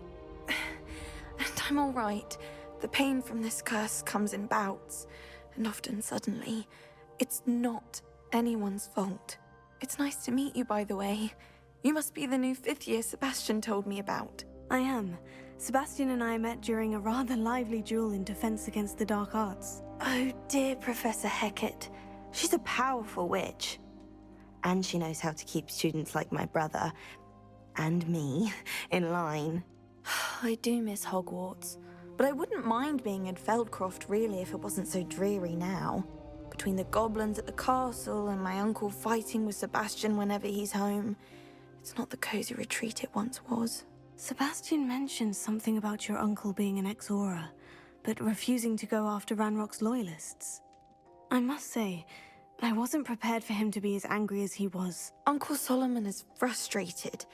And I'm all right. The pain from this curse comes in bouts, and often suddenly. It's not anyone's fault. It's nice to meet you, by the way. You must be the new 5th year Sebastian told me about. I am. Sebastian and I met during a rather lively duel in defense against the dark arts. Oh dear, Professor Hecat. She's a powerful witch. And she knows how to keep students like my brother, and me, in line. I do miss Hogwarts, but I wouldn't mind being in Feldcroft really if it wasn't so dreary now. Between the goblins at the castle and my uncle fighting with Sebastian whenever he's home, it's not the cozy retreat it once was. Sebastian mentioned something about your uncle being an ex-Aura, but refusing to go after Ranrock's loyalists. I must say, I wasn't prepared for him to be as angry as he was. Uncle Solomon is frustrated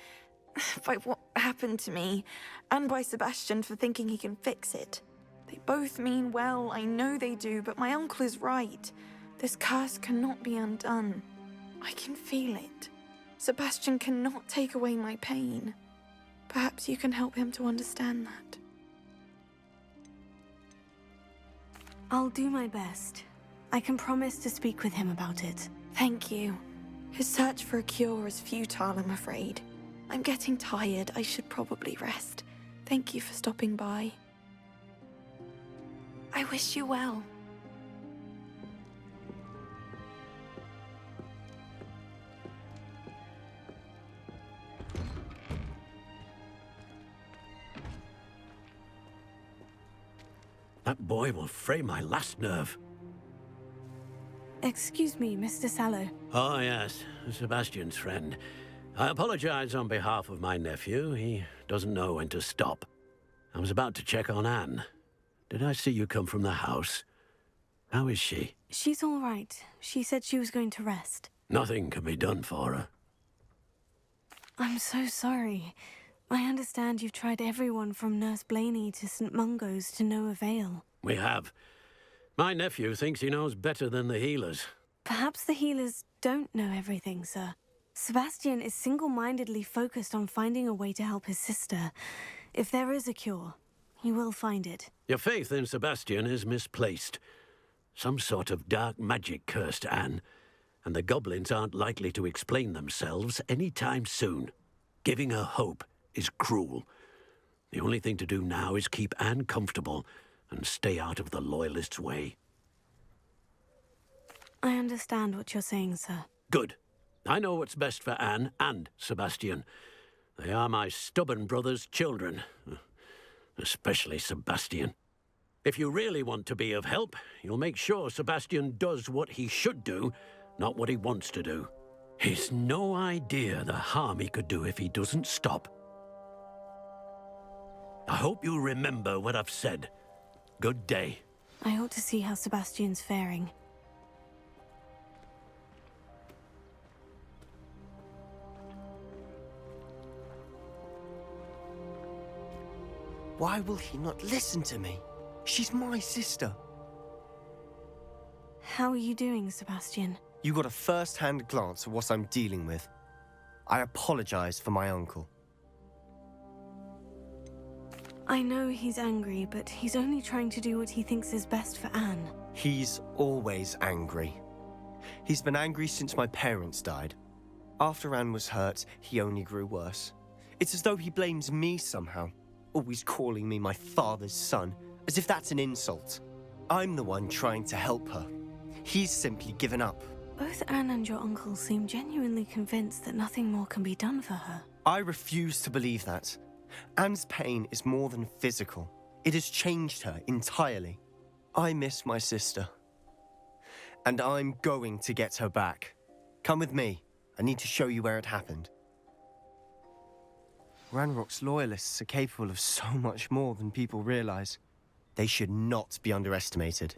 by what happened to me, and by Sebastian for thinking he can fix it. They both mean well, I know they do, but my uncle is right. This curse cannot be undone. I can feel it. Sebastian cannot take away my pain. Perhaps you can help him to understand that. I'll do my best. I can promise to speak with him about it. Thank you. His search for a cure is futile, I'm afraid. I'm getting tired. I should probably rest. Thank you for stopping by. I wish you well. That boy will fray my last nerve. Excuse me, Mr. Sallow. Oh, yes, Sebastian's friend. I apologize on behalf of my nephew. He doesn't know when to stop. I was about to check on Anne. Did I see you come from the house? How is she? She's all right. She said she was going to rest. Nothing can be done for her. I'm so sorry. I understand you've tried everyone from Nurse Blaney to St. Mungo's to no avail. We have. My nephew thinks he knows better than the healers. Perhaps the healers don't know everything, sir. Sebastian is single-mindedly focused on finding a way to help his sister. If there is a cure, he will find it. Your faith in Sebastian is misplaced. Some sort of dark magic cursed Anne, and the goblins aren't likely to explain themselves anytime soon. Giving her hope is cruel. The only thing to do now is keep Anne comfortable and stay out of the Loyalists' way. I understand what you're saying, sir. Good. I know what's best for Anne and Sebastian. They are my stubborn brother's children. Especially Sebastian. If you really want to be of help, you'll make sure Sebastian does what he should do, not what he wants to do. He's no idea the harm he could do if he doesn't stop. I hope you remember what I've said. Good day. I ought to see how Sebastian's faring. Why will he not listen to me? She's my sister. How are you doing, Sebastian? You got a first-hand glance at what I'm dealing with. I apologize for my uncle. I know he's angry, but he's only trying to do what he thinks is best for Anne. He's always angry. He's been angry since my parents died. After Anne was hurt, he only grew worse. It's as though he blames me somehow, always calling me my father's son, as if that's an insult. I'm the one trying to help her. He's simply given up. Both Anne and your uncle seem genuinely convinced that nothing more can be done for her. I refuse to believe that. Anne's pain is more than physical. It has changed her entirely. I miss my sister. And I'm going to get her back. Come with me. I need to show you where it happened. Ranrock's loyalists are capable of so much more than people realize. They should not be underestimated.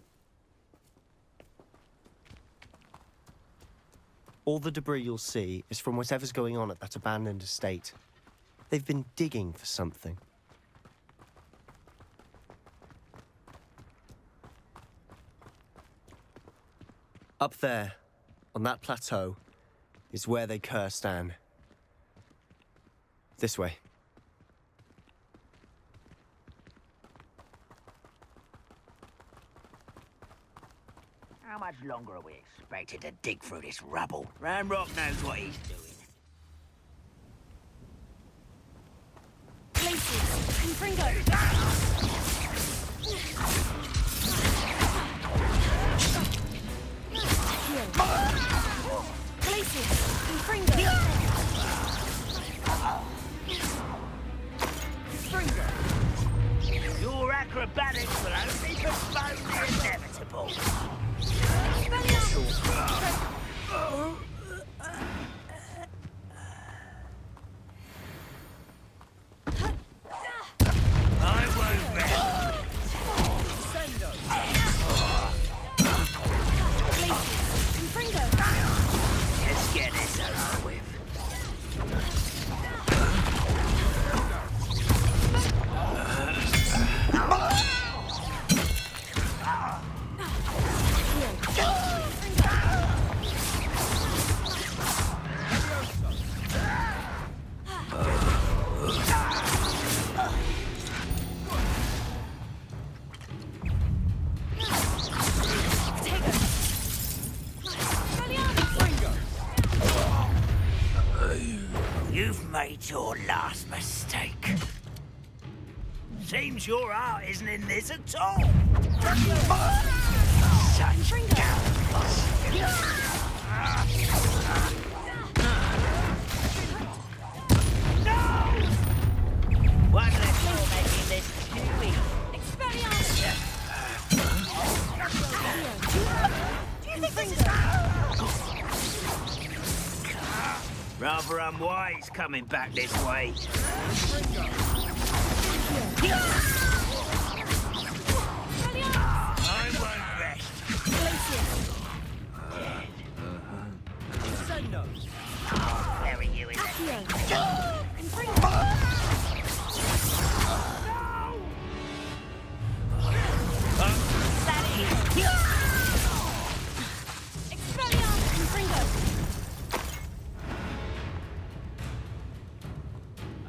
All the debris you'll see is from whatever's going on at that abandoned estate. They've been digging for something. Up there, on that plateau, is where they cursed Anne. This way. How much longer are we expected to dig through this rubble? Ranrock knows what he's doing. Places. Confringo. Places. Confringo. Your acrobatics will only postpone the inevitable. Let's get this over with. You've made your last mistake. Seems your heart isn't in this at all. Such cowardice. No! One less for making this chewy. Do you think this is... Rather unwise coming back this way. I won't rest. Bury you in that.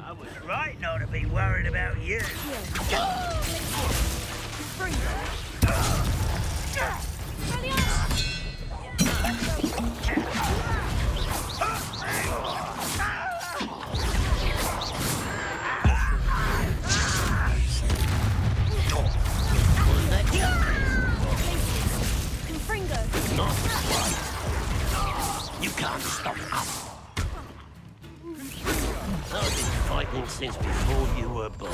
I was right not to be worried about you. You can't stop us. I've been fighting since before you were born.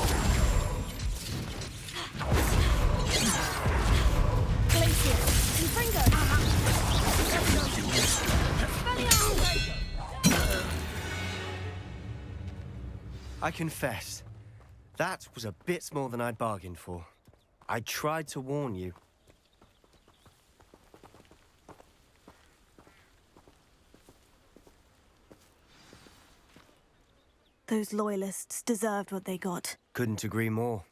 I confess, that was a bit more than I'd bargained for. I tried to warn you. Those loyalists deserved what they got. Couldn't agree more.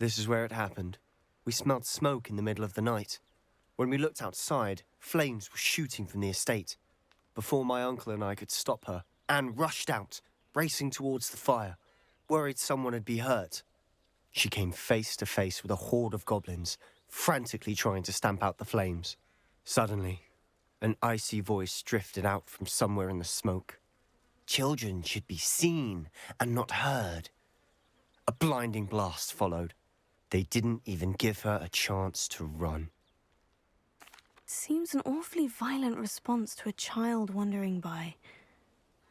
This is where it happened. We smelled smoke in the middle of the night. When we looked outside, flames were shooting from the estate. Before my uncle and I could stop her, Anne rushed out, racing towards the fire, worried someone had been hurt. She came face to face with a horde of goblins, frantically trying to stamp out the flames. Suddenly, an icy voice drifted out from somewhere in the smoke. Children should be seen and not heard. A blinding blast followed. They didn't even give her a chance to run. Seems an awfully violent response to a child wandering by.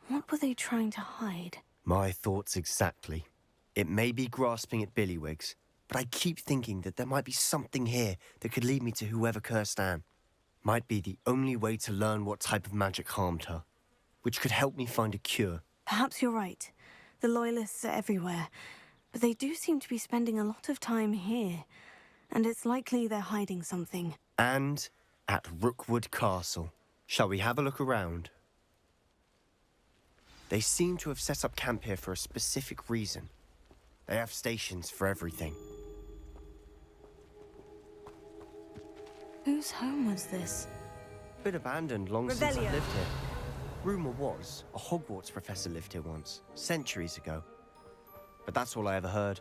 What were they trying to hide? My thoughts exactly. It may be grasping at Billywigs, but I keep thinking that there might be something here that could lead me to whoever cursed Anne. Might be the only way to learn what type of magic harmed her, which could help me find a cure. Perhaps you're right. The Loyalists are everywhere, but they do seem to be spending a lot of time here, and it's likely they're hiding something. And at Rookwood Castle. Shall we have a look around? They seem to have set up camp here for a specific reason. They have stations for everything. Whose home was this? Been abandoned long since I've lived here. Rumour was a Hogwarts professor lived here once, centuries ago. But that's all I ever heard.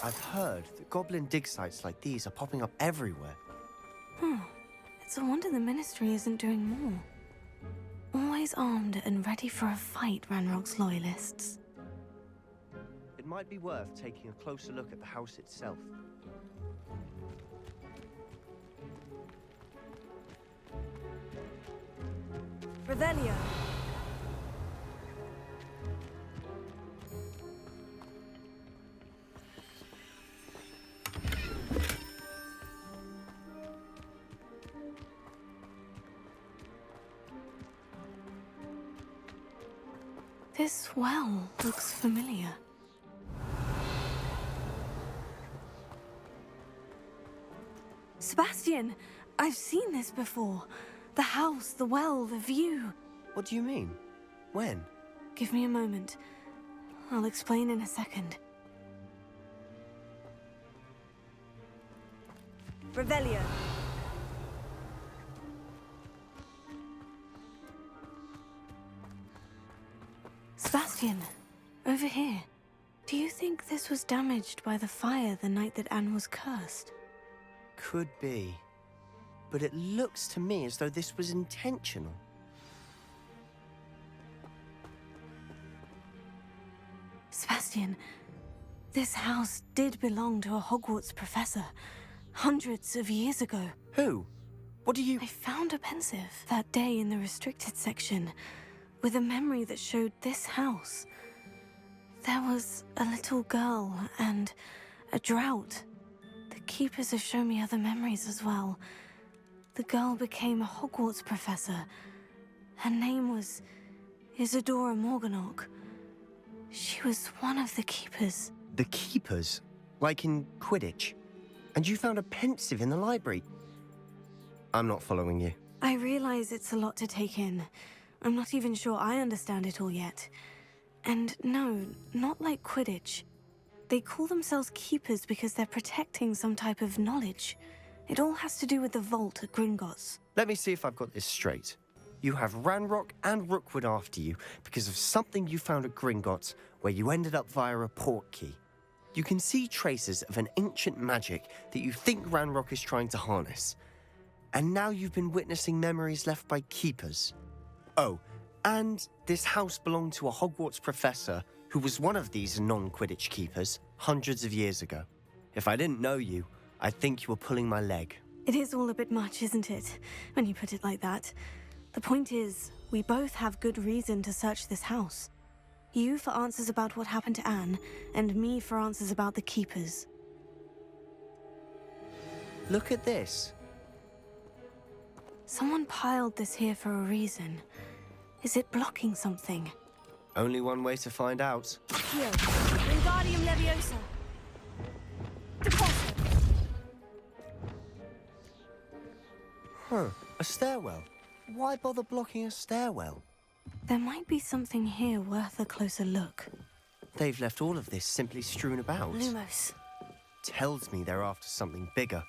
I've heard that goblin dig sites like these are popping up everywhere. It's a wonder the Ministry isn't doing more. Always armed and ready for a fight, Ranrock's Loyalists. It might be worth taking a closer look at the house itself. Revelio. This well looks familiar. Sebastian! I've seen this before. The house, the well, the view. What do you mean? When? Give me a moment. I'll explain in a second. Revelio. Sebastian, over here. Do you think this was damaged by the fire the night that Anne was cursed? Could be. But it looks to me as though this was intentional. Sebastian, this house did belong to a Hogwarts professor, hundreds of years ago. Who? What do you... I found a pensive that day in the restricted section, with a memory that showed this house. There was a little girl and a drought. The keepers have shown me other memories as well. The girl became a Hogwarts professor. Her name was Isadora Morganach. She was one of the keepers. The keepers? Like in Quidditch? And you found a pensive in the library? I'm not following you. I realize it's a lot to take in. I'm not even sure I understand it all yet. And no, not like Quidditch. They call themselves keepers because they're protecting some type of knowledge. It all has to do with the vault at Gringotts. Let me see if I've got this straight. You have Ranrock and Rookwood after you because of something you found at Gringotts where you ended up via a port key. You can see traces of an ancient magic that you think Ranrock is trying to harness. And now you've been witnessing memories left by keepers. Oh, and this house belonged to a Hogwarts professor who was one of these non-Quidditch keepers hundreds of years ago. If I didn't know you, I'd think you were pulling my leg. It is all a bit much, isn't it, when you put it like that? The point is, we both have good reason to search this house. You for answers about what happened to Anne, and me for answers about the keepers. Look at this. Someone piled this here for a reason. Is it blocking something? Only one way to find out. Here. Wingardium Leviosa. Deposit. Huh, a stairwell. Why bother blocking a stairwell? There might be something here worth a closer look. They've left all of this simply strewn about. Lumos. Tells me they're after something bigger.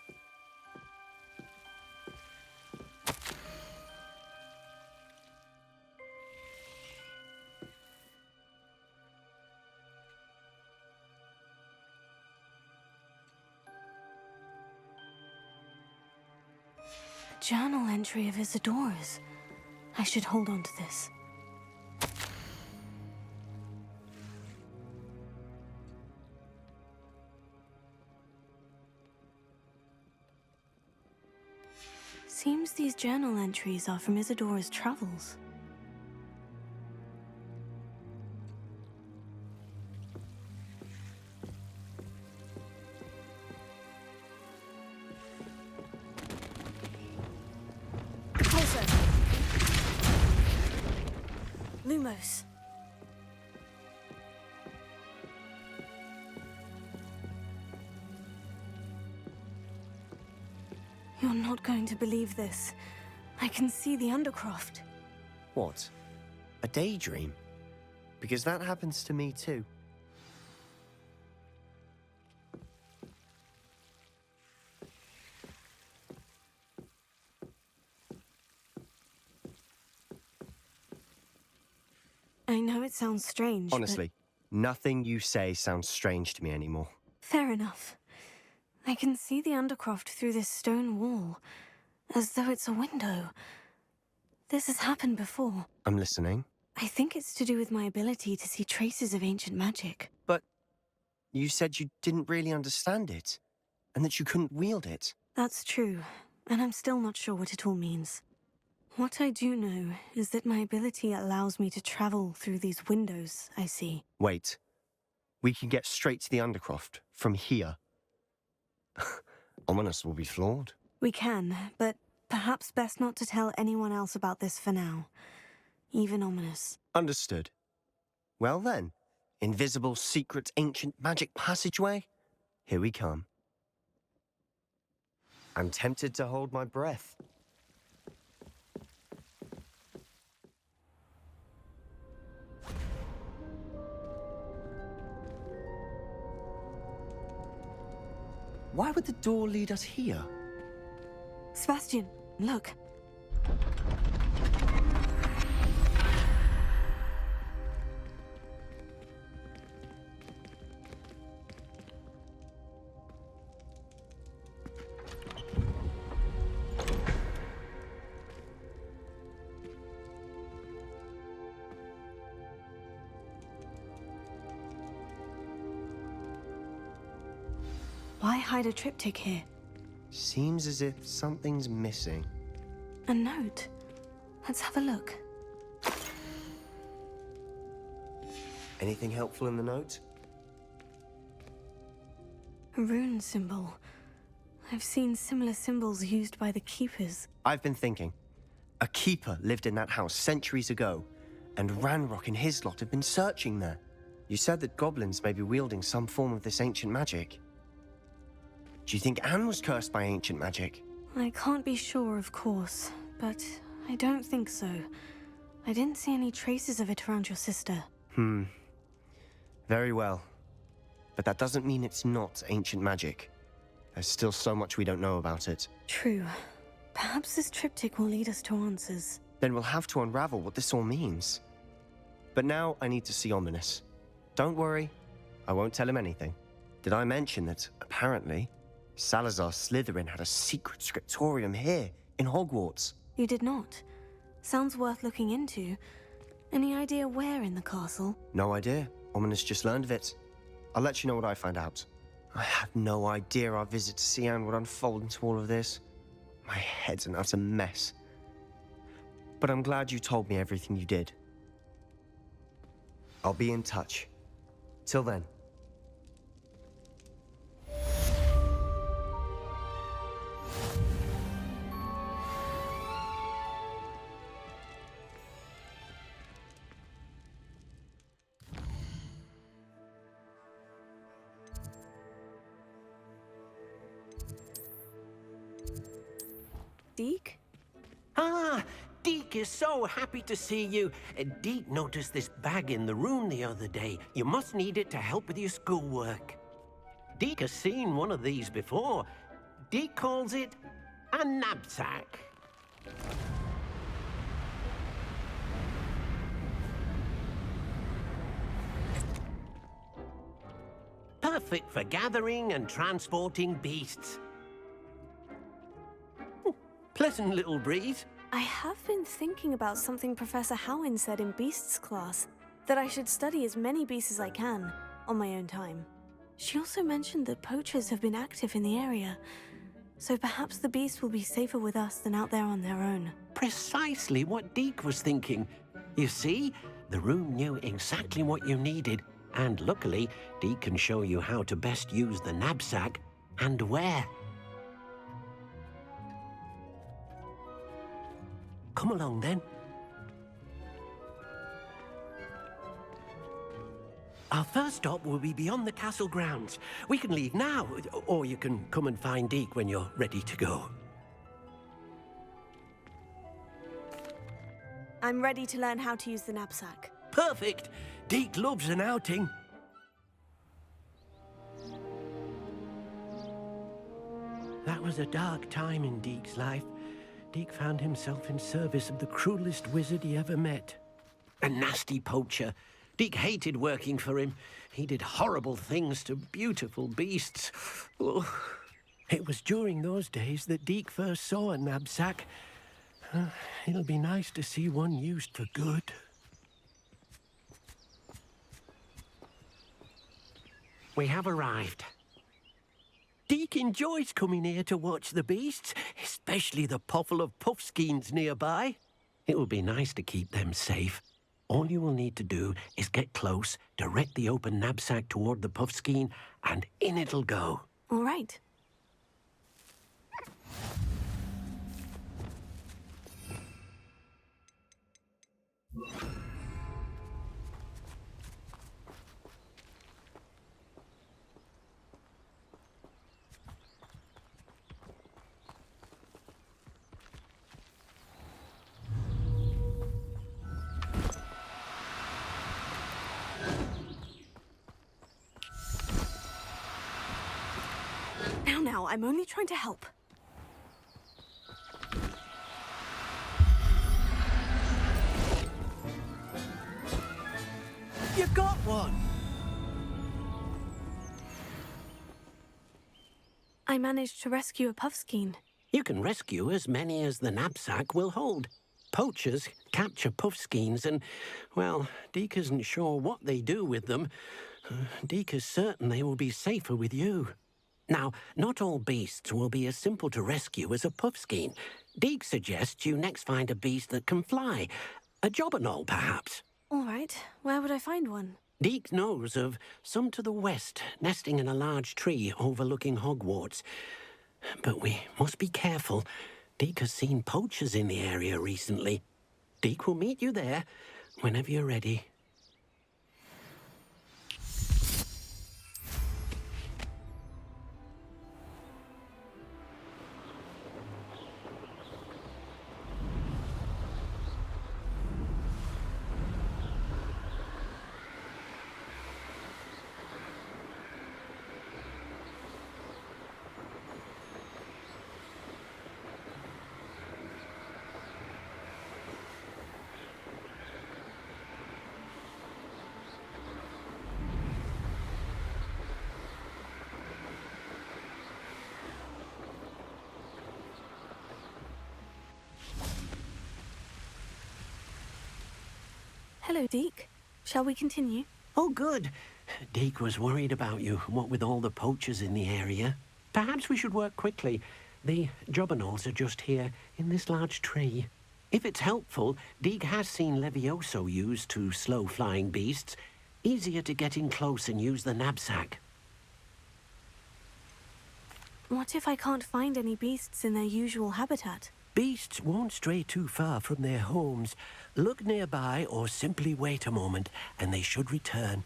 A journal entry of Isadora's. I should hold on to this. Seems these journal entries are from Isadora's travels. Also, Lumos. You're not going to believe this. I can see the Undercroft. What? A daydream? Because that happens to me too. I know it sounds strange, Honestly, nothing you say sounds strange to me anymore. Fair enough. I can see the Undercroft through this stone wall, as though it's a window. This has happened before. I'm listening. I think it's to do with my ability to see traces of ancient magic. But you said you didn't really understand it, and that you couldn't wield it. That's true, and I'm still not sure what it all means. What I do know is that my ability allows me to travel through these windows I see. Wait. We can get straight to the Undercroft from here. Ominous will be flawed. We can, but perhaps best not to tell anyone else about this for now. Even Ominous. Understood. Well then, invisible, secret, ancient magic passageway? Here we come. I'm tempted to hold my breath. Why would the door lead us here? Sebastian, look. Why hide a triptych here? Seems as if something's missing. A note. Let's have a look. Anything helpful in the note? A rune symbol. I've seen similar symbols used by the keepers. I've been thinking. A keeper lived in that house centuries ago, and Ranrock and his lot have been searching there. You said that goblins may be wielding some form of this ancient magic. Do you think Anne was cursed by ancient magic? I can't be sure, of course, but I don't think so. I didn't see any traces of it around your sister. Very well. But that doesn't mean it's not ancient magic. There's still so much we don't know about it. True. Perhaps this triptych will lead us to answers. Then we'll have to unravel what this all means. But now I need to see Ominous. Don't worry, I won't tell him anything. Did I mention that, apparently, Salazar Slytherin had a secret scriptorium here, in Hogwarts? You did not. Sounds worth looking into. Any idea where in the castle? No idea. Ominous just learned of it. I'll let you know what I find out. I had no idea our visit to see Anne would unfold into all of this. My head's an utter mess. But I'm glad you told me everything you did. I'll be in touch. Till then. Deke? Ah, Deke Deek is so happy to see you. Deek noticed this bag in the room the other day. You must need it to help with your schoolwork. Deek has seen one of these before. Deek calls it a Nab-Sack. Perfect for gathering and transporting beasts. Pleasant little breeze. I have been thinking about something Professor Howin said in Beasts class, that I should study as many beasts as I can, on my own time. She also mentioned that poachers have been active in the area, so perhaps the beasts will be safer with us than out there on their own. Precisely what Deek was thinking. You see, the room knew exactly what you needed, and luckily, Deek can show you how to best use the Nab-Sack and where. Come along, then. Our first stop will be beyond the castle grounds. We can leave now, or you can come and find Deek when you're ready to go. I'm ready to learn how to use the Nab-Sack. Perfect! Deek loves an outing. That was a dark time in Deek's life. Deek found himself in service of the cruelest wizard he ever met. A nasty poacher. Deek hated working for him. He did horrible things to beautiful beasts. Oh. It was during those days that Deek first saw a Nab-Sack. It'll be nice to see one used for good. We have arrived. Deek enjoys coming here to watch the beasts, especially the puffle of puffskeins nearby. It will be nice to keep them safe. All you will need to do is get close, direct the open Nab-Sack toward the puffskein, and in it'll go. All right. Now, I'm only trying to help. You got one! I managed to rescue a puffskein. You can rescue as many as the Nab-Sack will hold. Poachers capture puffskeins and, well, Deek isn't sure what they do with them. Deek is certain they will be safer with you. Now, not all beasts will be as simple to rescue as a puffskein. Deek suggests you next find a beast that can fly. A jobberknoll, perhaps. All right. Where would I find one? Deek knows of some to the west, nesting in a large tree overlooking Hogwarts. But we must be careful. Deek has seen poachers in the area recently. Deek will meet you there whenever you're ready. Hello, Deek. Shall we continue? Oh, good. Deek was worried about you, what with all the poachers in the area. Perhaps we should work quickly. The jobberknolls are just here, in this large tree. If it's helpful, Deek has seen Levioso used to slow flying beasts. Easier to get in close and use the Nab-Sack. What if I can't find any beasts in their usual habitat? Beasts won't stray too far from their homes. Look nearby or simply wait a moment, and they should return.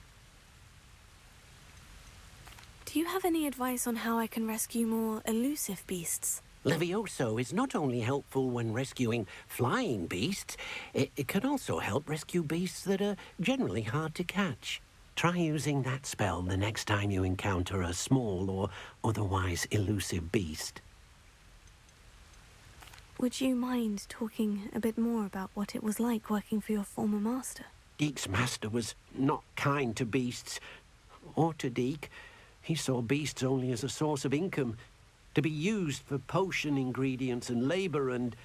Do you have any advice on how I can rescue more elusive beasts? Levioso is not only helpful when rescuing flying beasts, it can also help rescue beasts that are generally hard to catch. Try using that spell the next time you encounter a small or otherwise elusive beast. Would you mind talking a bit more about what it was like working for your former master? Deek's master was not kind to beasts, or to Deek. He saw beasts only as a source of income, to be used for potion ingredients and labor, and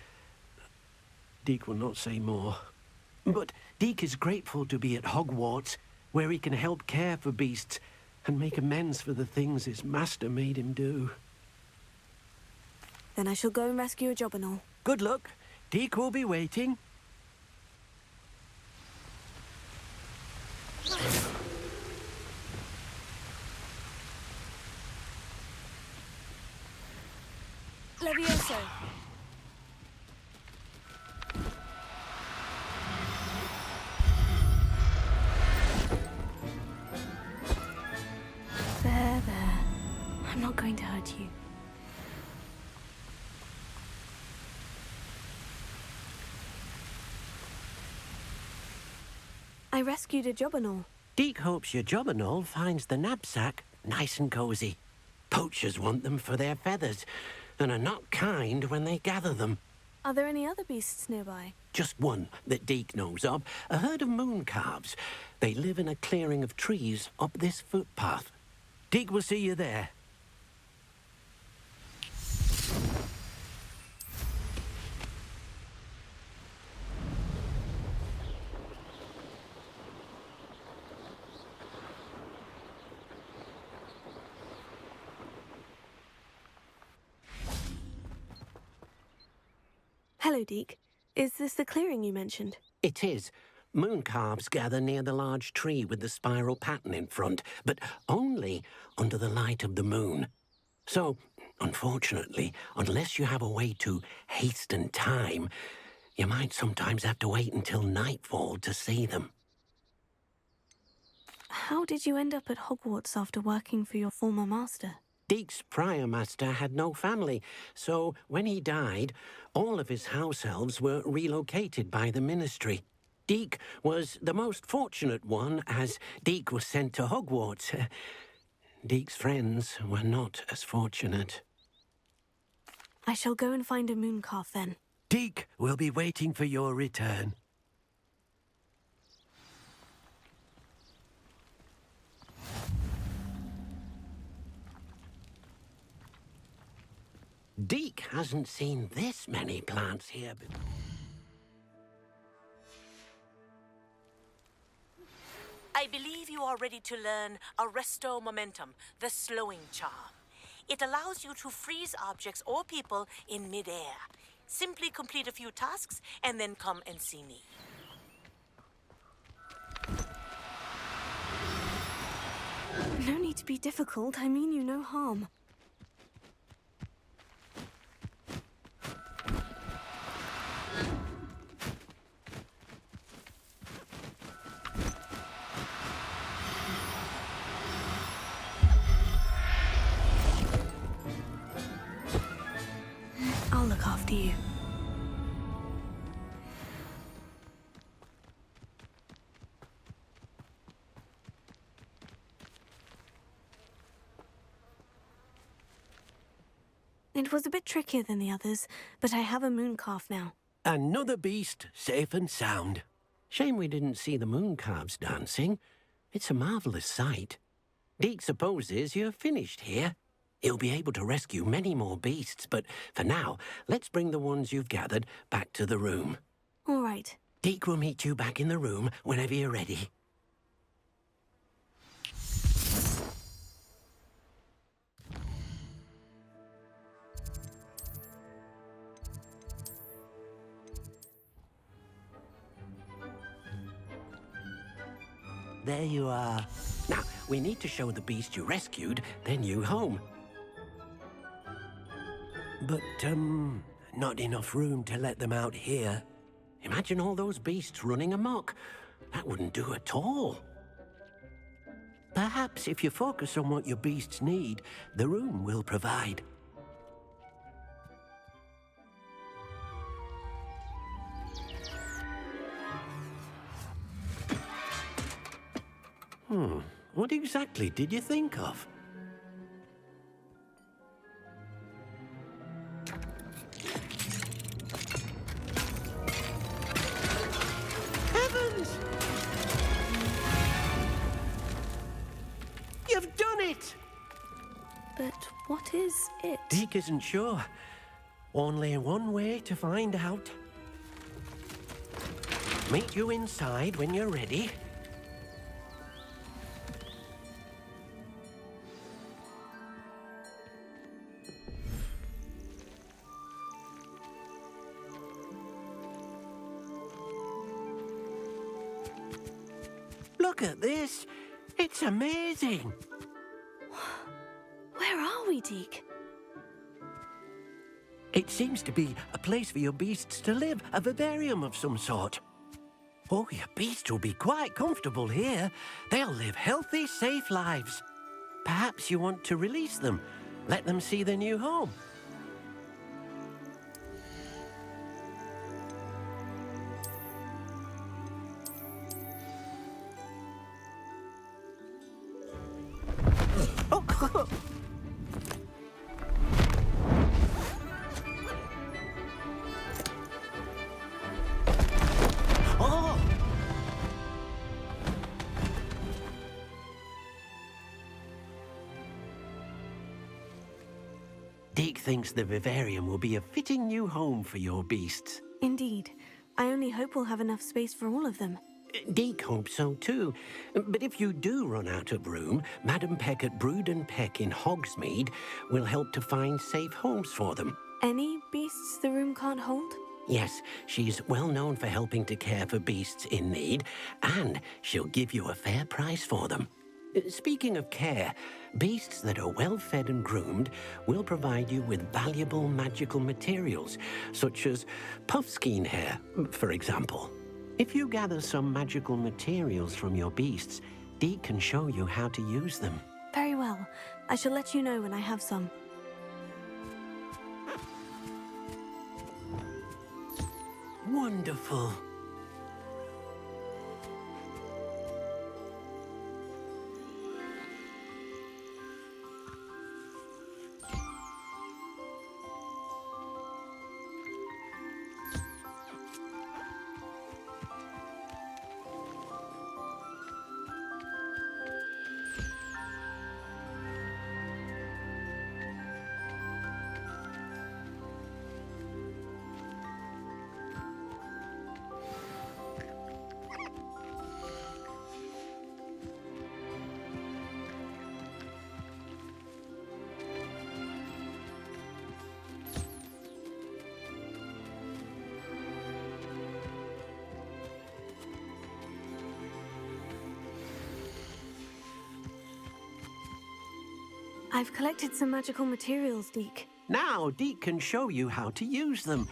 Deek will not say more. But Deek is grateful to be at Hogwarts, where he can help care for beasts and make amends for the things his master made him do. Then I shall go and rescue a job and all. Good luck. Deek will be waiting. Levioso! There. I'm not going to hurt you. I rescued a job and all. Deek hopes your job and all finds the Nab-Sack nice and cozy. Poachers want them for their feathers, and are not kind when they gather them. Are there any other beasts nearby? Just one that Deek knows of, a herd of moon calves. They live in a clearing of trees up this footpath. Deek will see you there. Hello, Deek. Is this the clearing you mentioned? It is. Moon calves gather near the large tree with the spiral pattern in front, but only under the light of the moon. So, unfortunately, unless you have a way to hasten time, you might sometimes have to wait until nightfall to see them. How did you end up at Hogwarts after working for your former master? Deek's prior master had no family, so when he died, all of his house elves were relocated by the ministry. Deek was the most fortunate one, as Deek was sent to Hogwarts. Deek's friends were not as fortunate. I shall go and find a mooncalf then. Deek will be waiting for your return. Deek hasn't seen this many plants here before. I believe you are ready to learn Arresto Momentum, the slowing charm. It allows you to freeze objects or people in mid-air. Simply complete a few tasks and then come and see me. No need to be difficult. I mean you no harm. I'll look after you. It was a bit trickier than the others, but I have a mooncalf now. Another beast, safe and sound. Shame we didn't see the moon calves dancing. It's a marvelous sight. Deek supposes you're finished here. He'll be able to rescue many more beasts, but for now, let's bring the ones you've gathered back to the room. All right. Deek will meet you back in the room whenever you're ready. There you are. Now, we need to show the beast you rescued their new home. But, not enough room to let them out here. Imagine all those beasts running amok. That wouldn't do at all. Perhaps if you focus on what your beasts need, the room will provide. What exactly did you think of? Heavens! You've done it! But what is it? Deke isn't sure. Only one way to find out. Meet you inside when you're ready. Look at this. It's amazing. Where are we, Deke? It seems to be a place for your beasts to live, a vivarium of some sort. Oh, your beasts will be quite comfortable here. They'll live healthy, safe lives. Perhaps you want to release them, let them see their new home. Deke thinks the vivarium will be a fitting new home for your beasts. Indeed. I only hope we'll have enough space for all of them. Deke hopes so too. But if you do run out of room, Madam Peck at Brood and Peck in Hogsmeade will help to find safe homes for them. Any beasts the room can't hold? Yes, she's well known for helping to care for beasts in need, and she'll give you a fair price for them. Speaking of care, beasts that are well fed and groomed will provide you with valuable magical materials, such as puffskein hair, for example. If you gather some magical materials from your beasts, Deke can show you how to use them. Very well. I shall let you know when I have some. Wonderful. I've collected some magical materials, Deke. Now Deke can show you how to use them.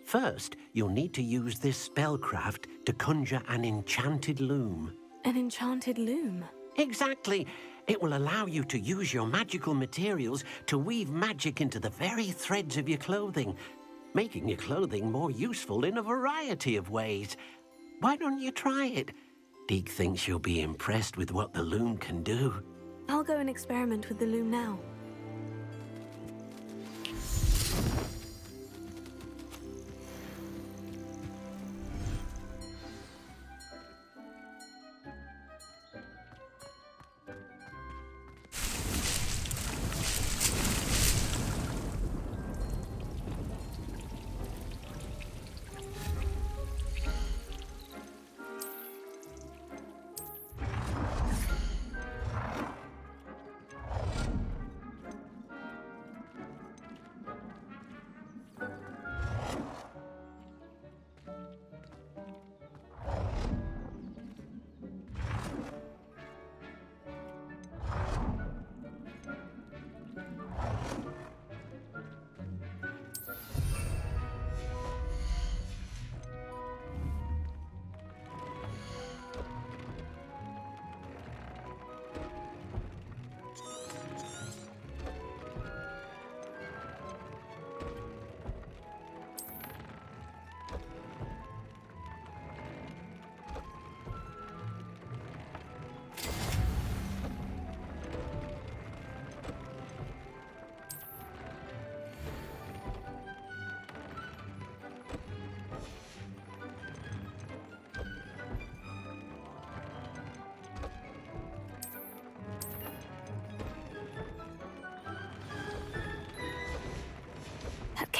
First, you'll need to use this spellcraft to conjure an enchanted loom. An enchanted loom? Exactly. It will allow you to use your magical materials to weave magic into the very threads of your clothing, making your clothing more useful in a variety of ways. Why don't you try it? Deke thinks you'll be impressed with what the loom can do. I'll go and experiment with the loom now.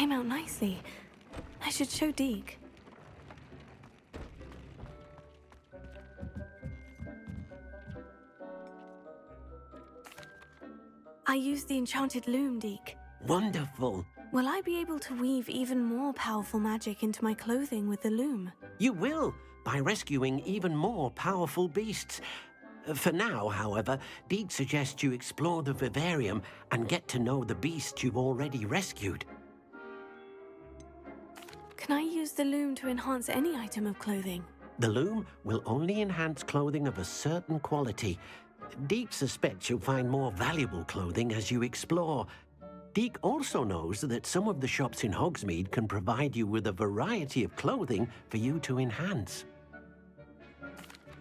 came out nicely. I should show Deke. I used the enchanted loom, Deke. Wonderful. Will I be able to weave even more powerful magic into my clothing with the loom? You will, by rescuing even more powerful beasts. For now, however, Deke suggests you explore the vivarium and get to know the beasts you've already rescued. Can I use the loom to enhance any item of clothing? The loom will only enhance clothing of a certain quality. Deke suspects you'll find more valuable clothing as you explore. Deke also knows that some of the shops in Hogsmeade can provide you with a variety of clothing for you to enhance.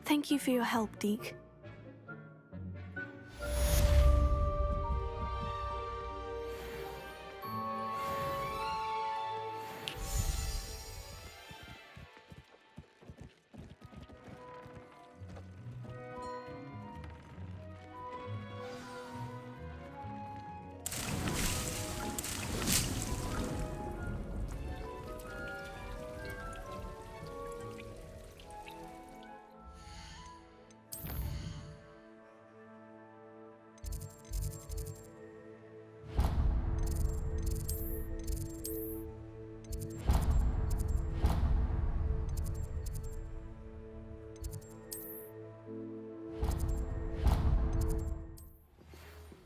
Thank you for your help, Deke.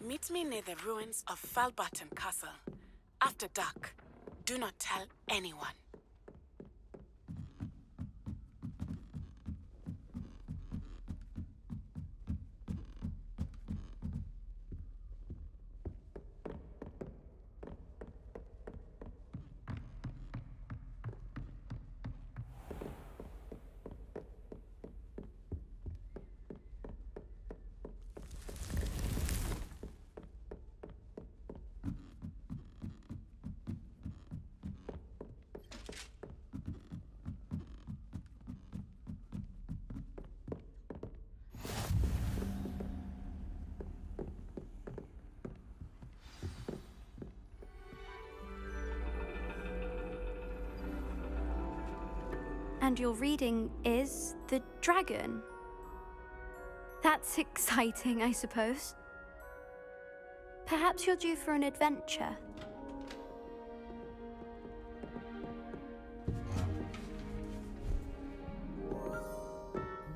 Meet me near the ruins of Falbarton Castle. After dark. Do not tell anyone. And your reading is the dragon. That's exciting, I suppose. Perhaps you're due for an adventure.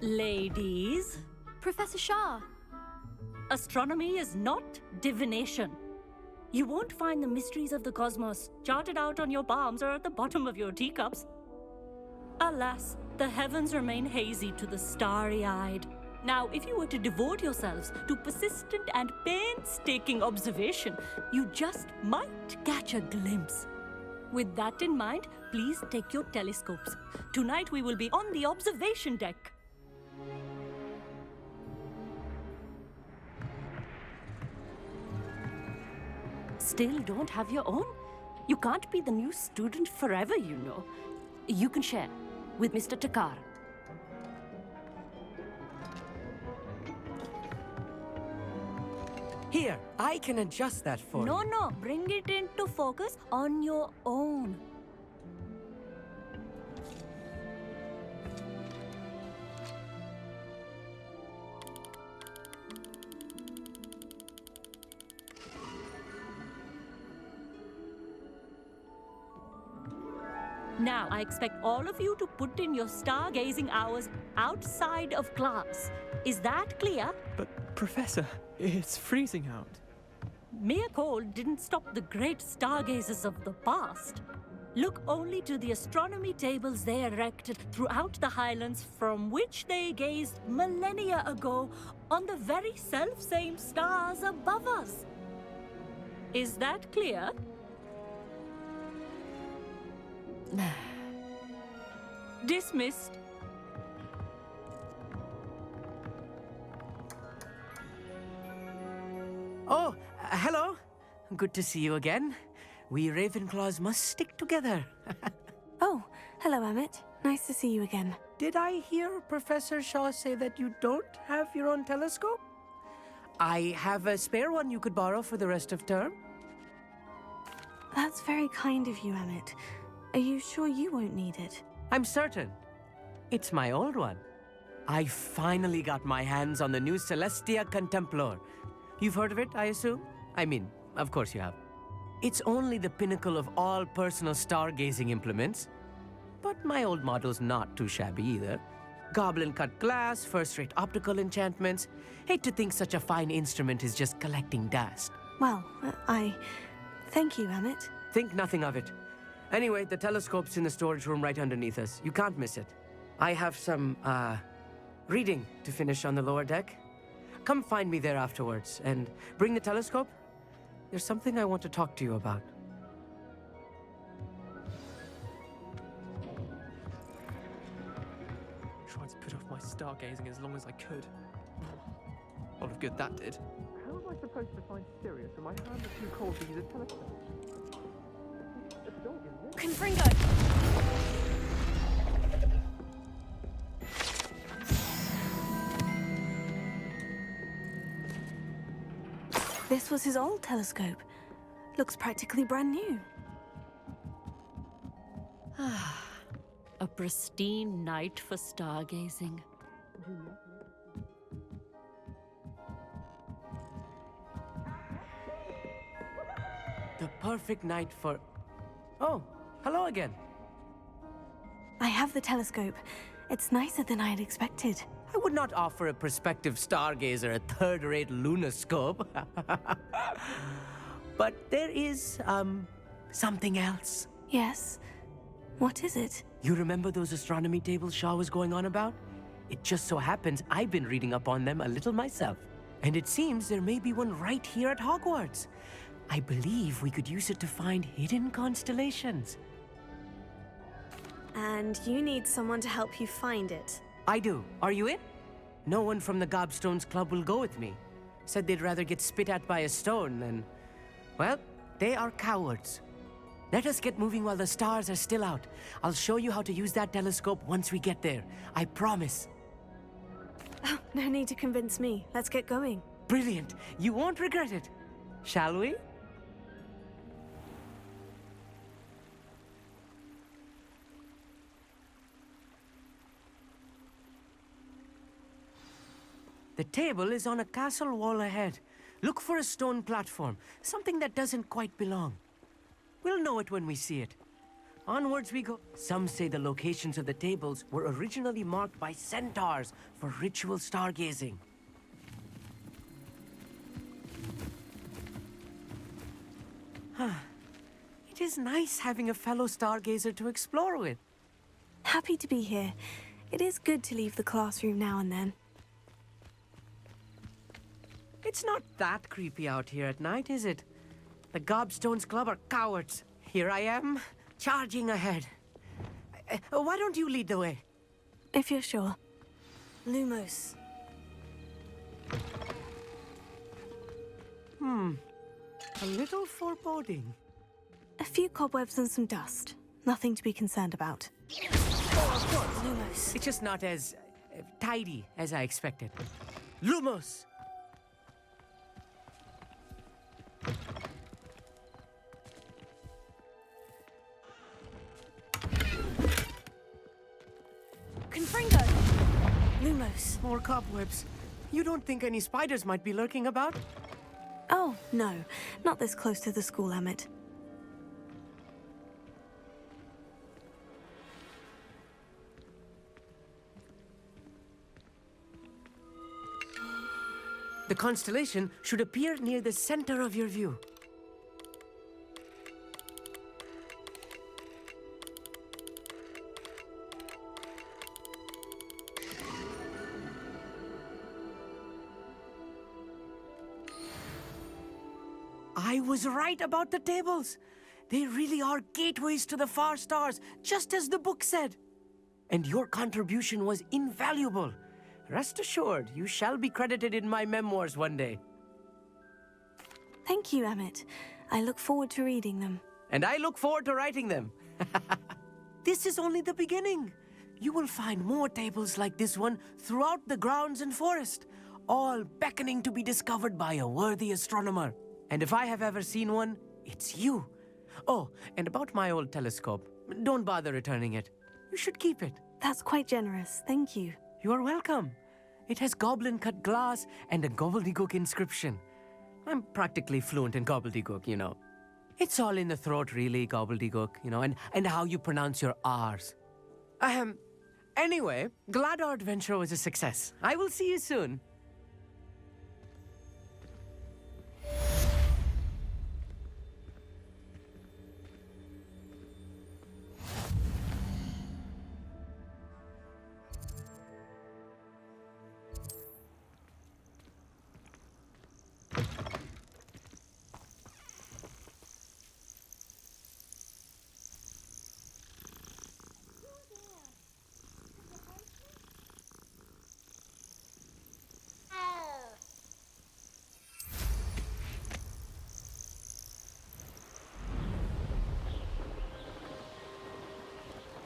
Ladies. Professor Shah. Astronomy is not divination. You won't find the mysteries of the cosmos charted out on your palms or at the bottom of your teacups. Alas, the heavens remain hazy to the starry-eyed. Now, if you were to devote yourselves to persistent and painstaking observation, you just might catch a glimpse. With that in mind, please take your telescopes. Tonight we will be on the observation deck. Still don't have your own? You can't be the new student forever, you know. You can share with Mr. Takar. Here, I can adjust that for you. No, bring it into focus on your own. Now, I expect all of you to put in your stargazing hours outside of class. Is that clear? But, Professor, it's freezing out. Mere cold didn't stop the great stargazers of the past. Look only to the astronomy tables they erected throughout the Highlands from which they gazed millennia ago on the very self-same stars above us. Is that clear? Dismissed. Oh, hello. Good to see you again. We Ravenclaws must stick together. Oh, hello, Emmett. Nice to see you again. Did I hear Professor Shaw say that you don't have your own telescope? I have a spare one you could borrow for the rest of term. That's very kind of you, Emmett. Are you sure you won't need it? I'm certain. It's my old one. I finally got my hands on the new Celestia Contemplar. You've heard of it, I assume? I mean, of course you have. It's only the pinnacle of all personal stargazing implements. But my old model's not too shabby either. Goblin-cut glass, first-rate optical enchantments. Hate to think such a fine instrument is just collecting dust. Well, thank you, Emmett. Think nothing of it. Anyway, the telescope's in the storage room right underneath us. You can't miss it. I have some, reading to finish on the lower deck. Come find me there afterwards, and bring the telescope. There's something I want to talk to you about. Tried to put off my stargazing as long as I could. A lot of good that did. How am I supposed to find Sirius when my hands are too cold to use a telescope? Confringo! This was his old telescope. Looks practically brand new. A pristine night for stargazing. The perfect night for... Oh, hello again. I have the telescope. It's nicer than I had expected. I would not offer a prospective stargazer a third-rate lunoscope. But there is, something else. Yes? What is it? You remember those astronomy tables Shaw was going on about? It just so happens I've been reading up on them a little myself. And it seems there may be one right here at Hogwarts. I believe we could use it to find hidden constellations. And you need someone to help you find it. I do. Are you in? No one from the Gobstones Club will go with me. Said they'd rather get spit at by a stone than... Well, they are cowards. Let us get moving while the stars are still out. I'll show you how to use that telescope once we get there. I promise. Oh, no need to convince me. Let's get going. Brilliant. You won't regret it. Shall we? The table is on a castle wall ahead. Look for a stone platform, something that doesn't quite belong. We'll know it when we see it. Onwards we go. Some say the locations of the tables were originally marked by centaurs for ritual stargazing. It is nice having a fellow stargazer to explore with. Happy to be here. It is good to leave the classroom now and then. It's not that creepy out here at night, is it? The Gobstones Club are cowards. Here I am, charging ahead. Why don't you lead the way? If you're sure. Lumos. A little foreboding. A few cobwebs and some dust. Nothing to be concerned about. Oh, of course, Lumos. It's just not as tidy as I expected. Lumos! Confringo! Lumos. More cobwebs. You don't think any spiders might be lurking about? Oh, no. Not this close to the school, Emmett. The constellation should appear near the center of your view. I was right about the tables. They really are gateways to the far stars, just as the book said. And your contribution was invaluable. Rest assured, you shall be credited in my memoirs one day. Thank you, Emmett. I look forward to reading them. And I look forward to writing them. This is only the beginning. You will find more tables like this one throughout the grounds and forest, all beckoning to be discovered by a worthy astronomer. And if I have ever seen one, it's you. Oh, and about my old telescope. Don't bother returning it. You should keep it. That's quite generous, thank you. You are welcome. It has goblin-cut glass and a gobbledygook inscription. I'm practically fluent in gobbledygook, you know. It's all in the throat, really, gobbledygook, you know, and how you pronounce your R's. Anyway, glad our adventure was a success. I will see you soon.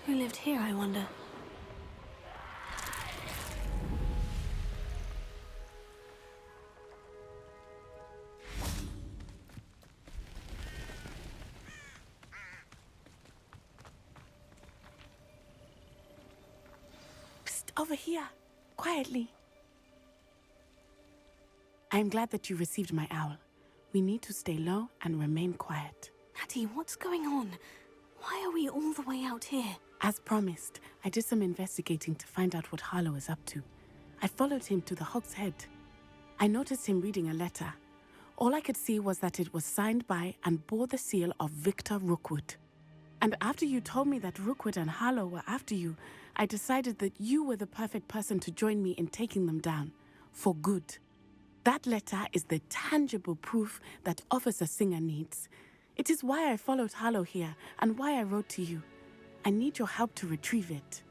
Who lived here, I wonder? Psst, over here. Quietly. I'm glad that you received my owl. We need to stay low and remain quiet. Natty, what's going on? Why are we all the way out here? As promised, I did some investigating to find out what Harlow is up to. I followed him to the Hog's Head. I noticed him reading a letter. All I could see was that it was signed by and bore the seal of Victor Rookwood. And after you told me that Rookwood and Harlow were after you, I decided that you were the perfect person to join me in taking them down. For good. That letter is the tangible proof that Officer Singer needs. It is why I followed Harlow here and why I wrote to you. I need your help to retrieve it.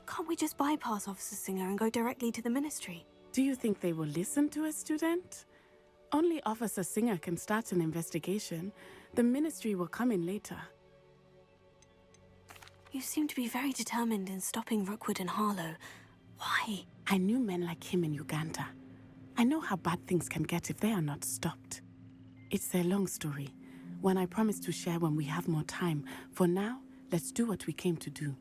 Can't we just bypass Officer Singer and go directly to the Ministry? Do you think they will listen to a student? Only Officer Singer can start an investigation. The Ministry will come in later. You seem to be very determined in stopping Rookwood and Harlow. Why? I knew men like him in Uganda. I know how bad things can get if they are not stopped. It's a long story, one I promise to share when we have more time. For now, let's do what we came to do.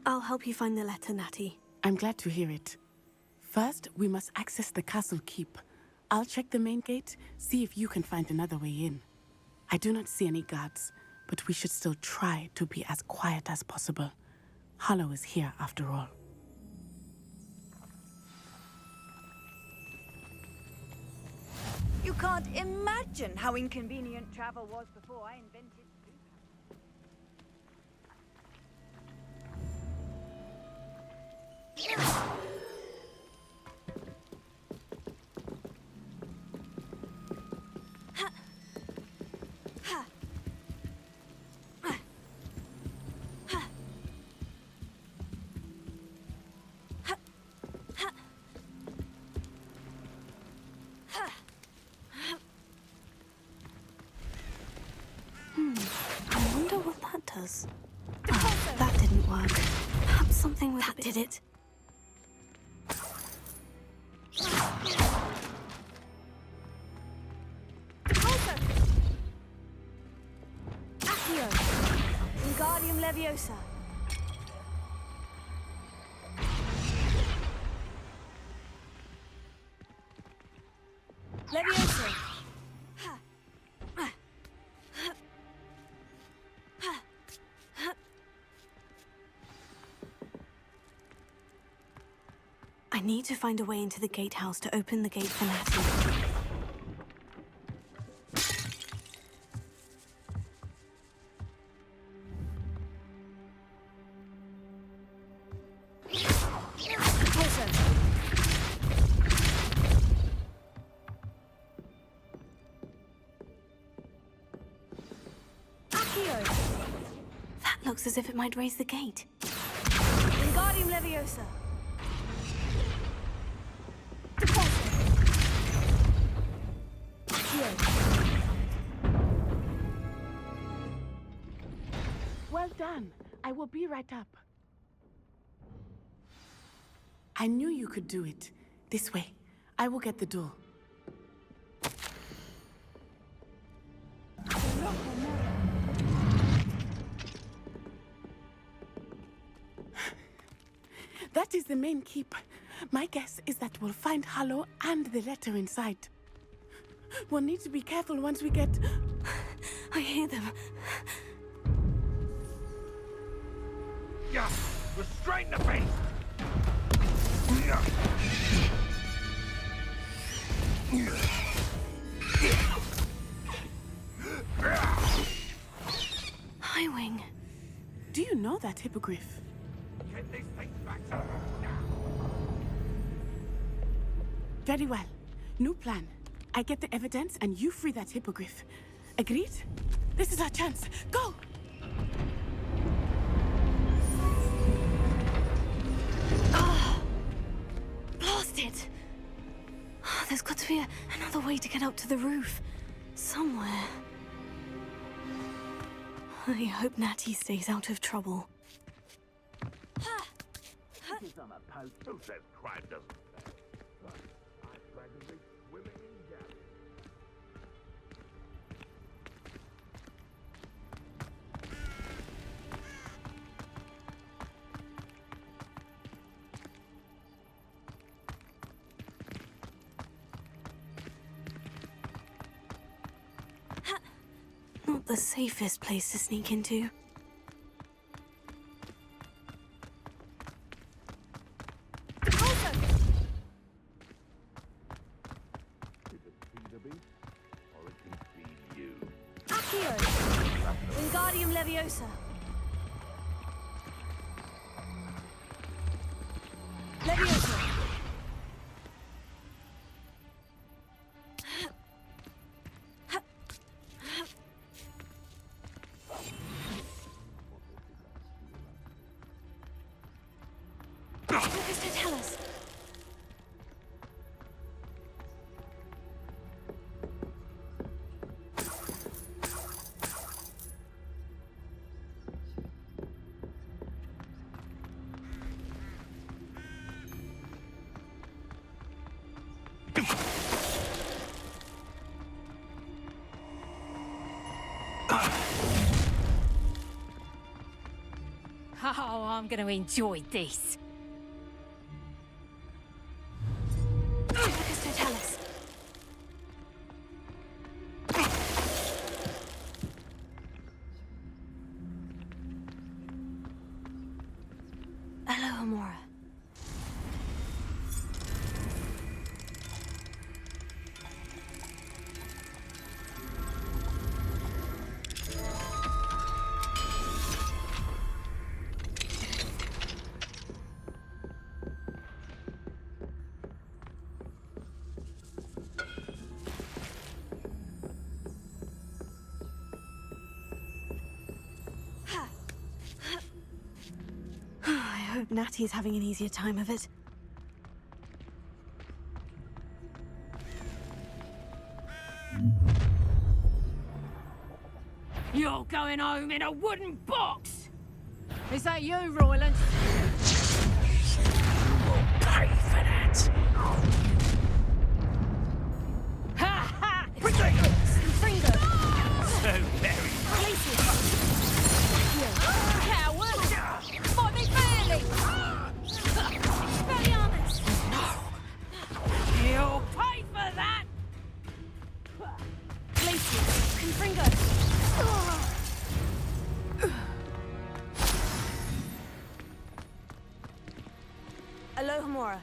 I'll help you find the letter, Natty. I'm glad to hear it. First, we must access the castle keep. I'll check the main gate, see if you can find another way in. I do not see any guards, but we should still try to be as quiet as possible. Harlow is here after all. You can't imagine how inconvenient travel was before I invented I wonder what that does. Oh, that didn't work. Perhaps something with that did it. Accio! Wingardium Leviosa! Leviosa! I need to find a way into the gatehouse to open the gate for Natty. That looks as if it might raise the gate. Wingardium Leviosa! Well done. I will be right up. I knew you could do it. This way. I will get the door. That is the main keep. My guess is that we'll find Hallow and the letter inside. We'll need to be careful once we get... I hear them. Yeah, restrain the beast! Highwing. Do you know that hippogriff? Get this thing back to now. Very well. New plan. I get the evidence and you free that hippogriff. Agreed? This is our chance. Go! Blasted! There's got to be another way to get up to the roof. Somewhere. I hope Natty stays out of trouble. Who says crime doesn't pay? I'm practically swimming in gas. Not the safest place to sneak into. Wingardium Leviosa. Leviosa. What is to tell us? Oh, I'm going to enjoy this. What is to tell us? Hello, Amora. I hope Natty's having an easier time of it. You're going home in a wooden box! Is that you, Royland? Pay for that. Ha ha! Finger! So very. Coward! Fight me fairly! Expelliarmus! You'll pay for that! Glacius! Confringo! Alohomora.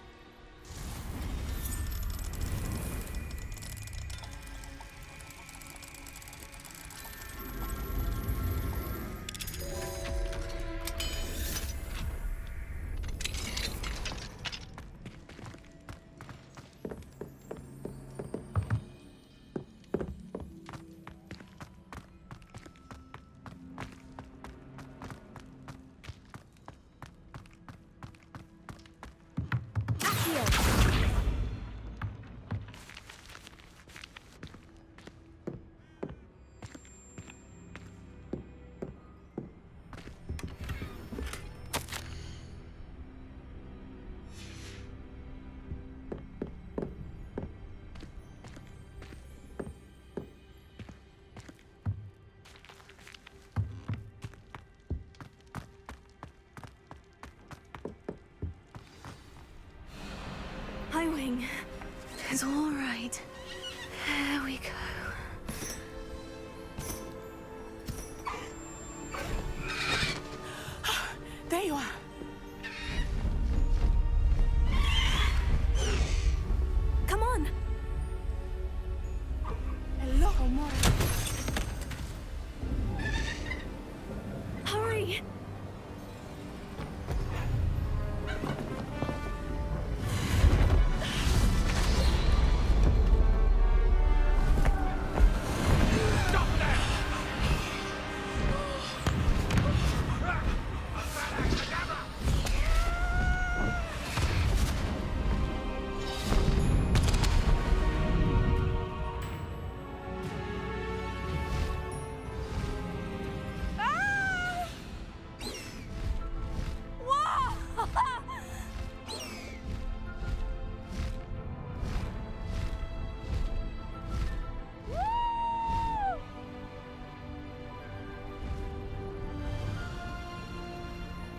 Highwing. It's all right. There we go. There you are. Come on. Hello, Mora. Hurry.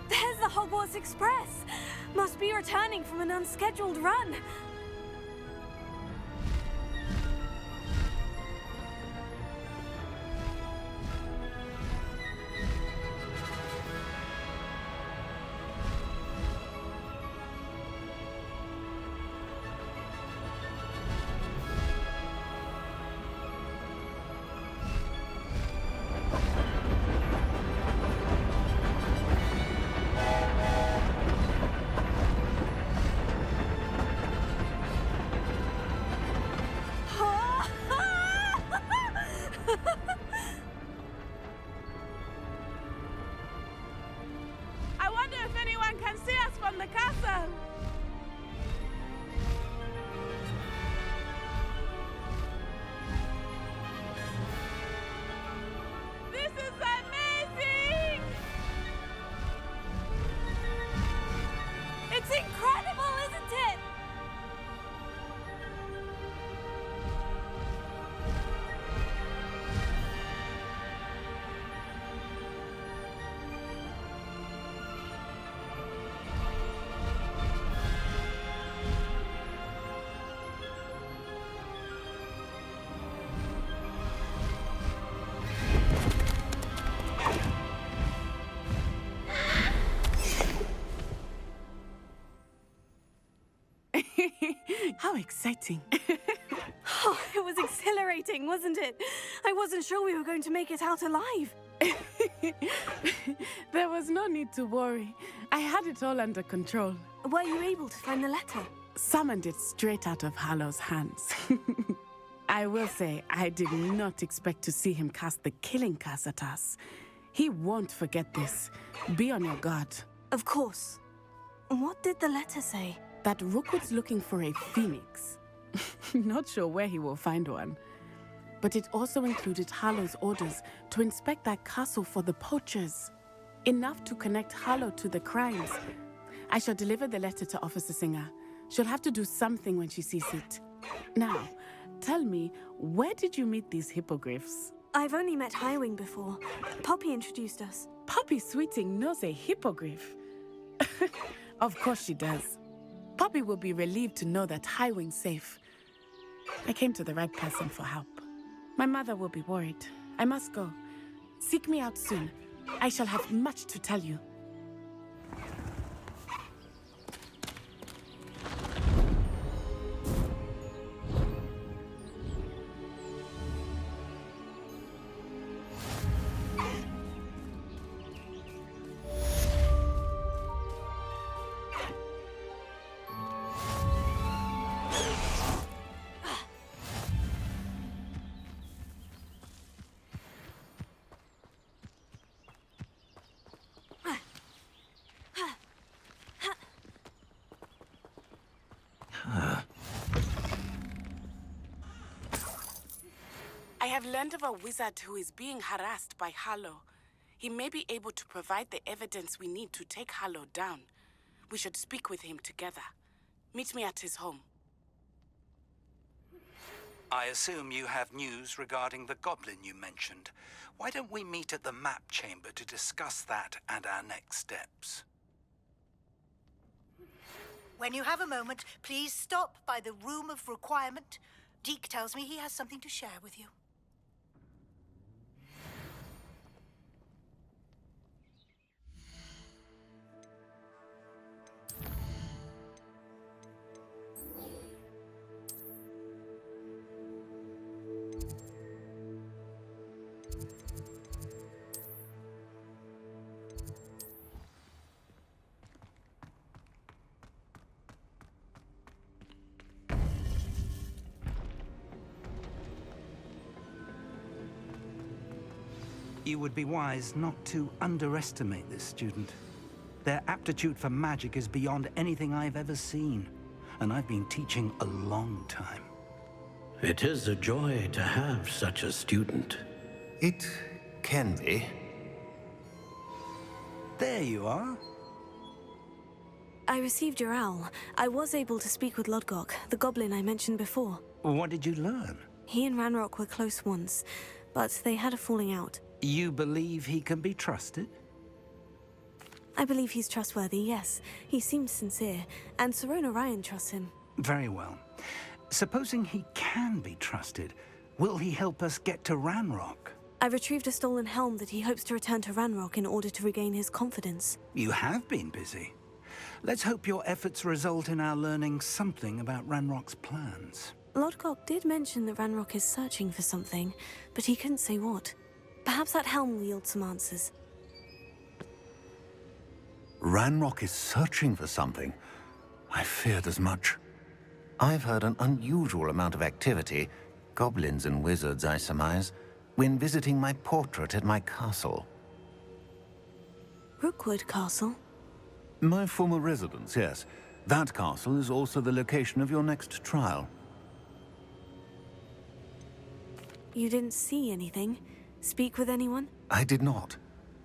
There's the Hogwarts Express. Must be returning from an unscheduled run. I wonder if anyone can see us from the castle. This is amazing! It's incredible, isn't it? How exciting. Oh, it was exhilarating, wasn't it? I wasn't sure we were going to make it out alive. There was no need to worry. I had it all under control. Were you able to find the letter? Summoned it straight out of Hallow's hands. I will say, I did not expect to see him cast the killing curse at us. He won't forget this. Be on your guard. Of course. What did the letter say? That Rookwood's looking for a phoenix. Not sure where he will find one. But it also included Hallow's orders to inspect that castle for the poachers. Enough to connect Hallow to the crimes. I shall deliver the letter to Officer Singer. She'll have to do something when she sees it. Now, tell me, where did you meet these hippogriffs? I've only met Highwing before. Poppy introduced us. Poppy Sweeting knows a hippogriff. Of course she does. Poppy will be relieved to know that Highwing's safe. I came to the right person for help. My mother will be worried. I must go. Seek me out soon. I shall have much to tell you. I have learned of a wizard who is being harassed by Hallow. He may be able to provide the evidence we need to take Hallow down. We should speak with him together. Meet me at his home. I assume you have news regarding the goblin you mentioned. Why don't we meet at the map chamber to discuss that and our next steps? When you have a moment, please stop by the Room of Requirement. Deke tells me he has something to share with you. You would be wise not to underestimate this student. Their aptitude for magic is beyond anything I've ever seen, and I've been teaching a long time. It is a joy to have such a student. It can be. There you are. I received your owl. I was able to speak with Lodgok, the goblin I mentioned before. What did you learn? He and Ranrock were close once, but they had a falling out. You believe he can be trusted? I believe he's trustworthy, yes. He seems sincere, and Serona Ryan trusts him. Very well. Supposing he can be trusted, will he help us get to Ranrock? I retrieved a stolen helm that he hopes to return to Ranrock in order to regain his confidence. You have been busy. Let's hope your efforts result in our learning something about Ranrock's plans. Lodgok did mention that Ranrock is searching for something, but he couldn't say what. Perhaps that helm will yield some answers. Ranrock is searching for something. I feared as much. I've heard an unusual amount of activity, goblins and wizards, I surmise, when visiting my portrait at my castle. Rookwood Castle? My former residence, yes. That castle is also the location of your next trial. You didn't see anything? Speak with anyone? I did not.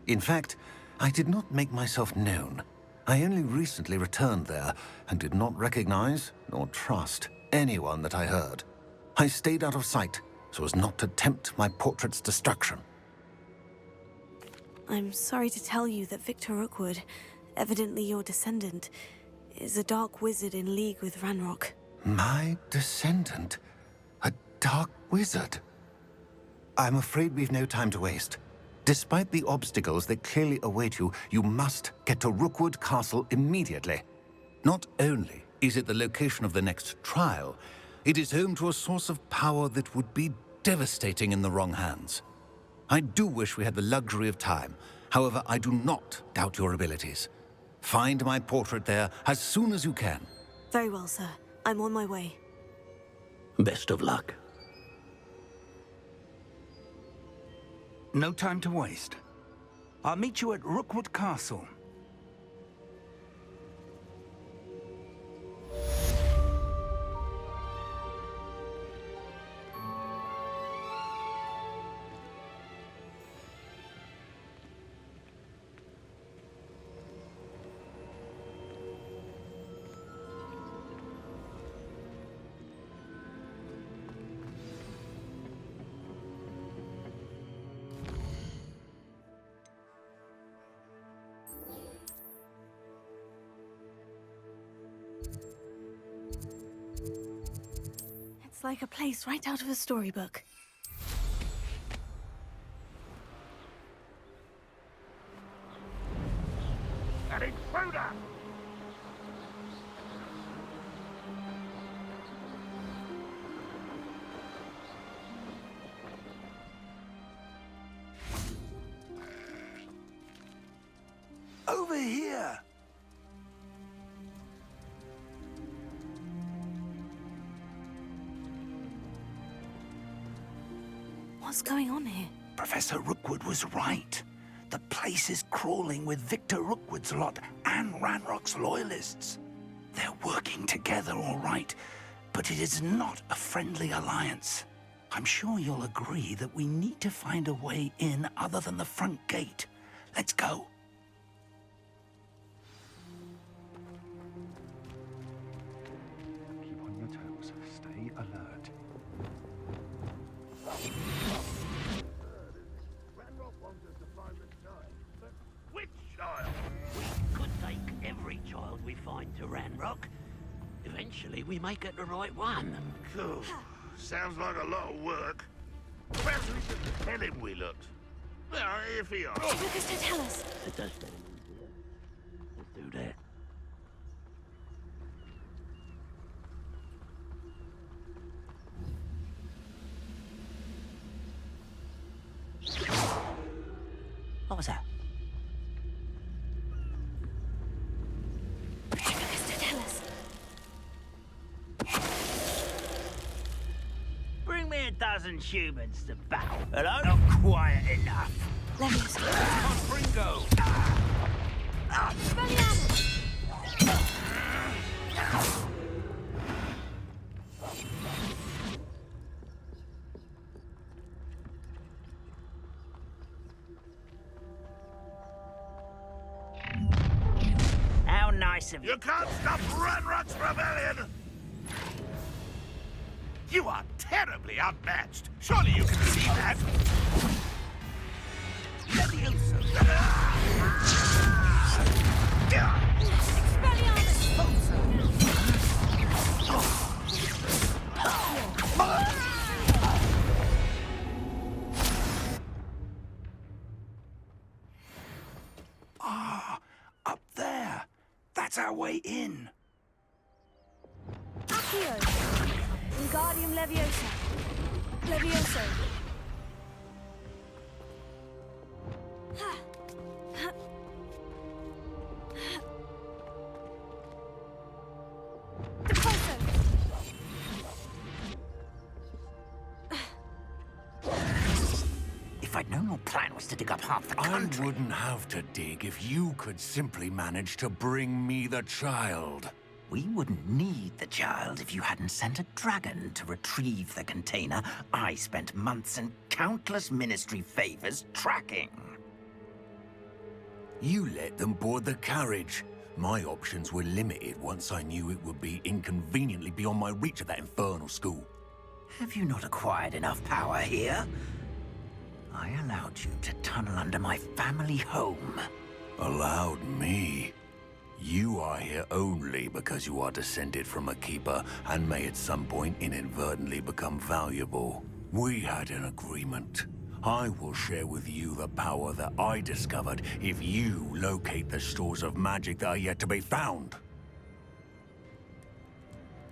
In fact, I did not make myself known. I only recently returned there and did not recognize nor trust anyone that I heard. I stayed out of sight so as not to tempt my portrait's destruction. I'm sorry to tell you that Victor Rookwood, evidently your descendant, is a dark wizard in league with Ranrock. My descendant? A dark wizard? I'm afraid we've no time to waste. Despite the obstacles that clearly await you, you must get to Rookwood Castle immediately. Not only is it the location of the next trial, it is home to a source of power that would be devastating in the wrong hands. I do wish we had the luxury of time. However, I do not doubt your abilities. Find my portrait there as soon as you can. Very well, sir. I'm on my way. Best of luck. No time to waste. I'll meet you at Rookwood Castle. It's like a place right out of a storybook. An intruder! Over here! What's going on here? Professor Rookwood was right. The place is crawling with Victor Rookwood's lot and Ranrock's loyalists. They're working together, all right, but it is not a friendly alliance. I'm sure you'll agree that we need to find a way in other than the front gate. Let's go. Keep on your toes. Stay alert. Which child? We could take every child we find to Ranrock, eventually we might get the right one. Cool. Sounds like a lot of work. Perhaps we should tell him we looked. Well, if he asks. If you could still tell us. It does tell him he's here. Let's do that. What was that? If you could still tell us. Bring me a dozen humans to battle. Hello? Not quiet enough. Leviosa. Fringo. How nice of you. You can't stop Ranrock's rebellion! You are terribly outmatched. Surely you can see that. Ah, up there. That's our way in. Accio. Wingardium Leviosa. Levioso. If I'd known your plan was to dig up half the country... I wouldn't have to dig if you could simply manage to bring me the child. We wouldn't need the child if you hadn't sent a dragon to retrieve the container I spent months and countless ministry favors tracking. You let them board the carriage. My options were limited once I knew it would be inconveniently beyond my reach at that infernal school. Have you not acquired enough power here? I allowed you to tunnel under my family home. Allowed me? You are here only because you are descended from a keeper and may at some point inadvertently become valuable. We had an agreement. I will share with you the power that I discovered if you locate the stores of magic that are yet to be found.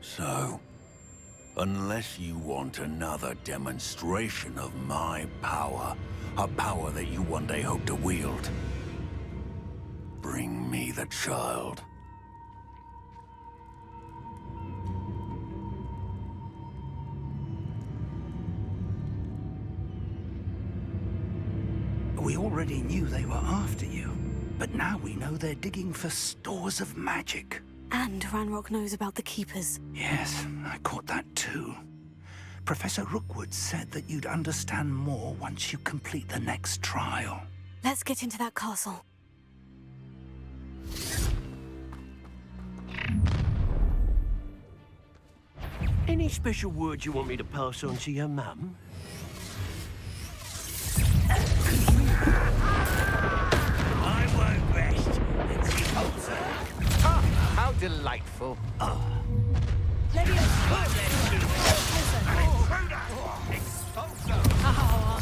So, unless you want another demonstration of my power, a power that you one day hope to wield, bring me the child. We already knew they were after you, but now we know they're digging for stores of magic. And Ranrock knows about the Keepers. Yes, I caught that too. Professor Rookwood said that you'd understand more once you complete the next trial. Let's get into that castle. Any special words you want me to pass on to your mum? I won't rest until she holds her. Ah, how delightful. Oh, I'm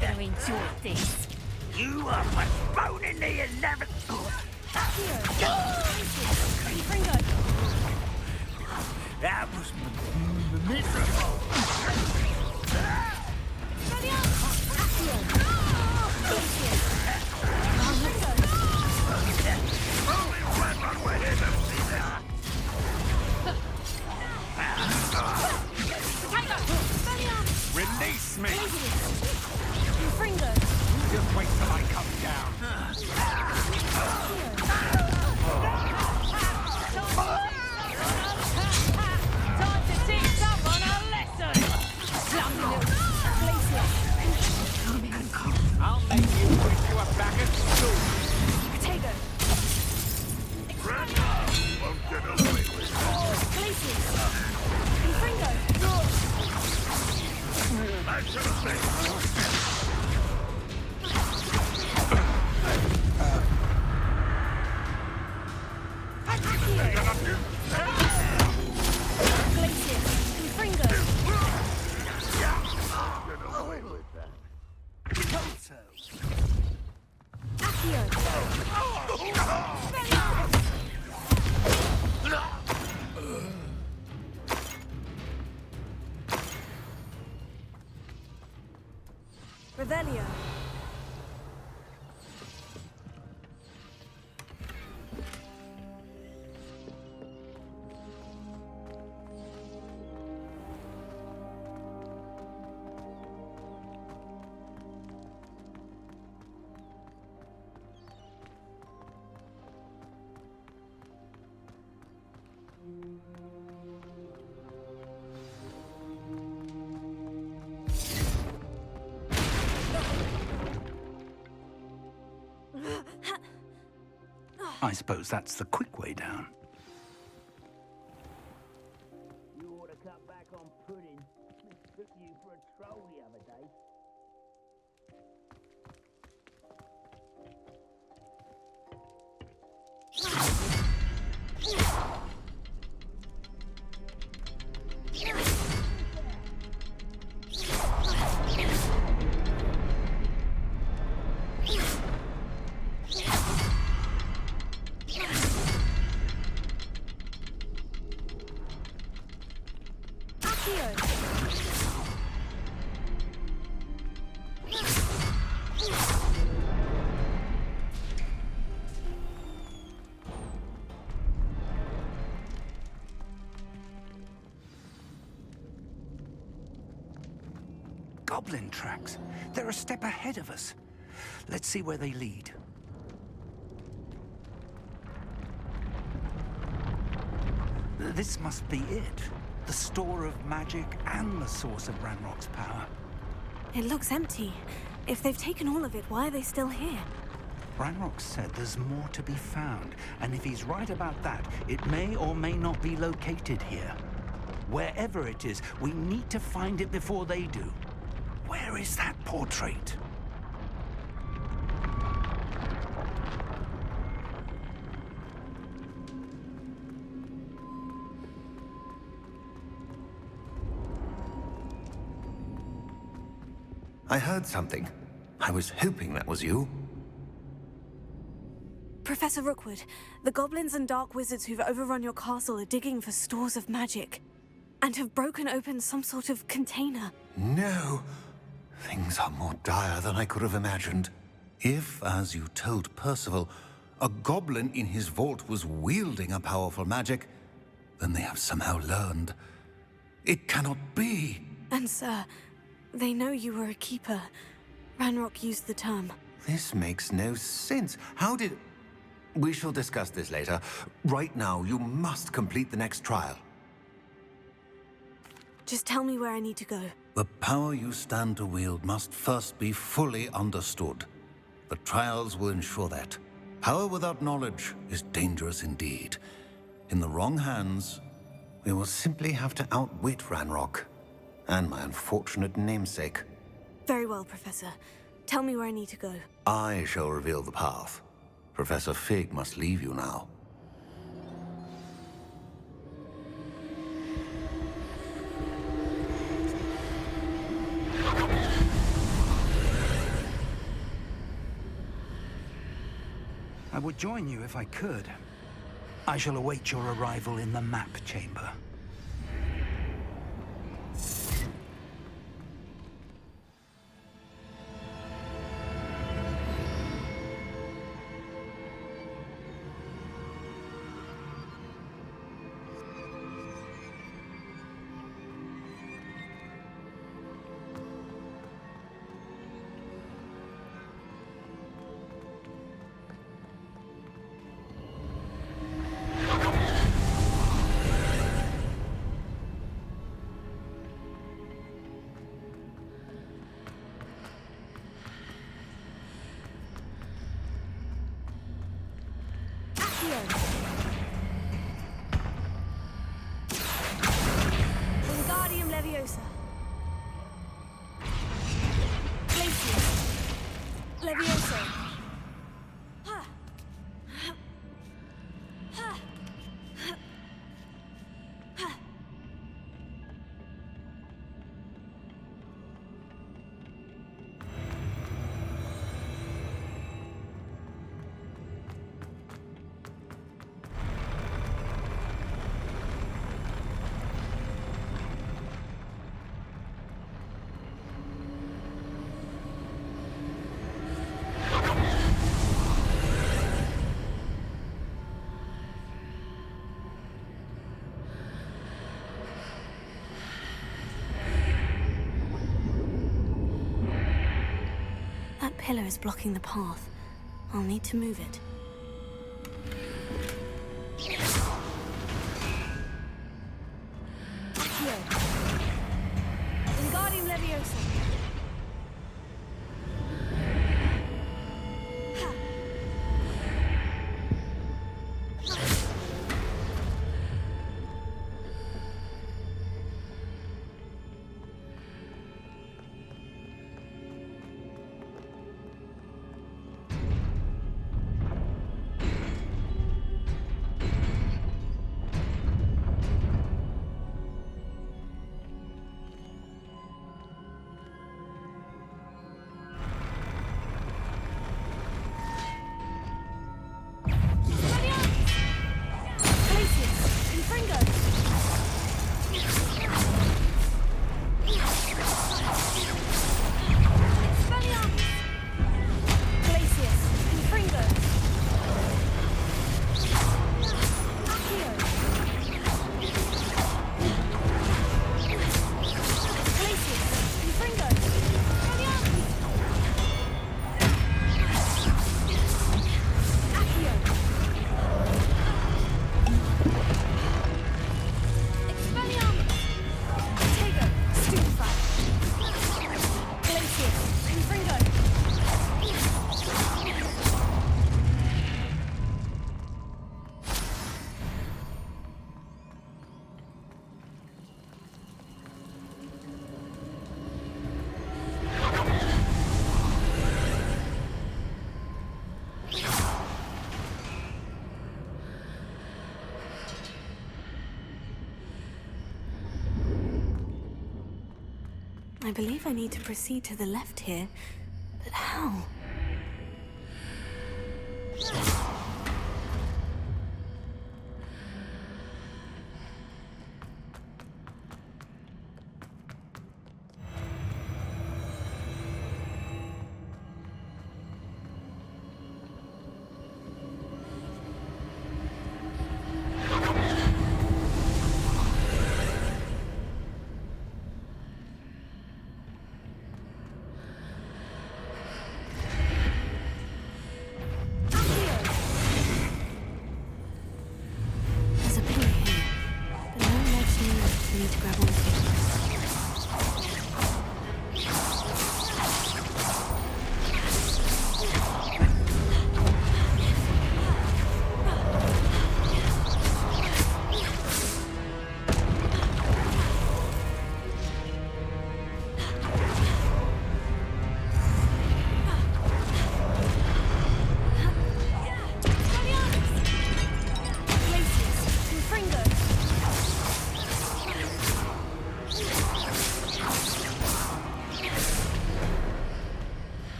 gonna enjoy this. You are postponing the 11th. That was miserable. Release me! Just wait till I come down. Time to teach someone a lesson. I'll make you wish you were back at school. Caretaker. Won't get away with it. I should have said. Revelio. I suppose that's the quick way down. You ought to cut back on pudding. Took you for a troll the other day. Goblin tracks. They're a step ahead of us. Let's see where they lead. This must be it. The store of magic and the source of Ranrock's power. It looks empty. If they've taken all of it, why are they still here? Ranrock said there's more to be found, and if he's right about that, it may or may not be located here. Wherever it is, we need to find it before they do. Where is that portrait? I heard something. I was hoping that was you. Professor Rookwood, the goblins and dark wizards who've overrun your castle are digging for stores of magic, and have broken open some sort of container. No. Things are more dire than I could have imagined. If, as you told Percival, a goblin in his vault was wielding a powerful magic, then they have somehow learned. It cannot be. And sir, they know you were a keeper. Ranrock used the term. This makes no sense. How did... We shall discuss this later. Right now, you must complete the next trial. Just tell me where I need to go. The power you stand to wield must first be fully understood. The trials will ensure that. Power without knowledge is dangerous indeed. In the wrong hands, we will simply have to outwit Ranrock and my unfortunate namesake. Very well, Professor. Tell me where I need to go. I shall reveal the path. Professor Fig must leave you now. I would join you if I could. I shall await your arrival in the map chamber. Wingardium Leviosa. Glacius. Leviosa. Ha. Ha. Ha. pillar is blocking the path. I'll need to move it. Here. Wingardium Leviosa. I believe I need to proceed to the left here, but how?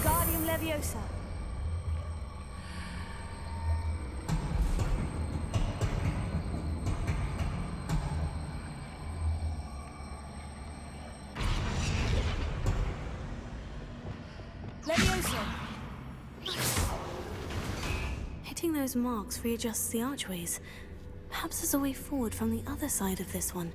Wingardium Leviosa. Leviosa. Hitting those marks readjusts the archways. Perhaps there's a way forward from the other side of this one.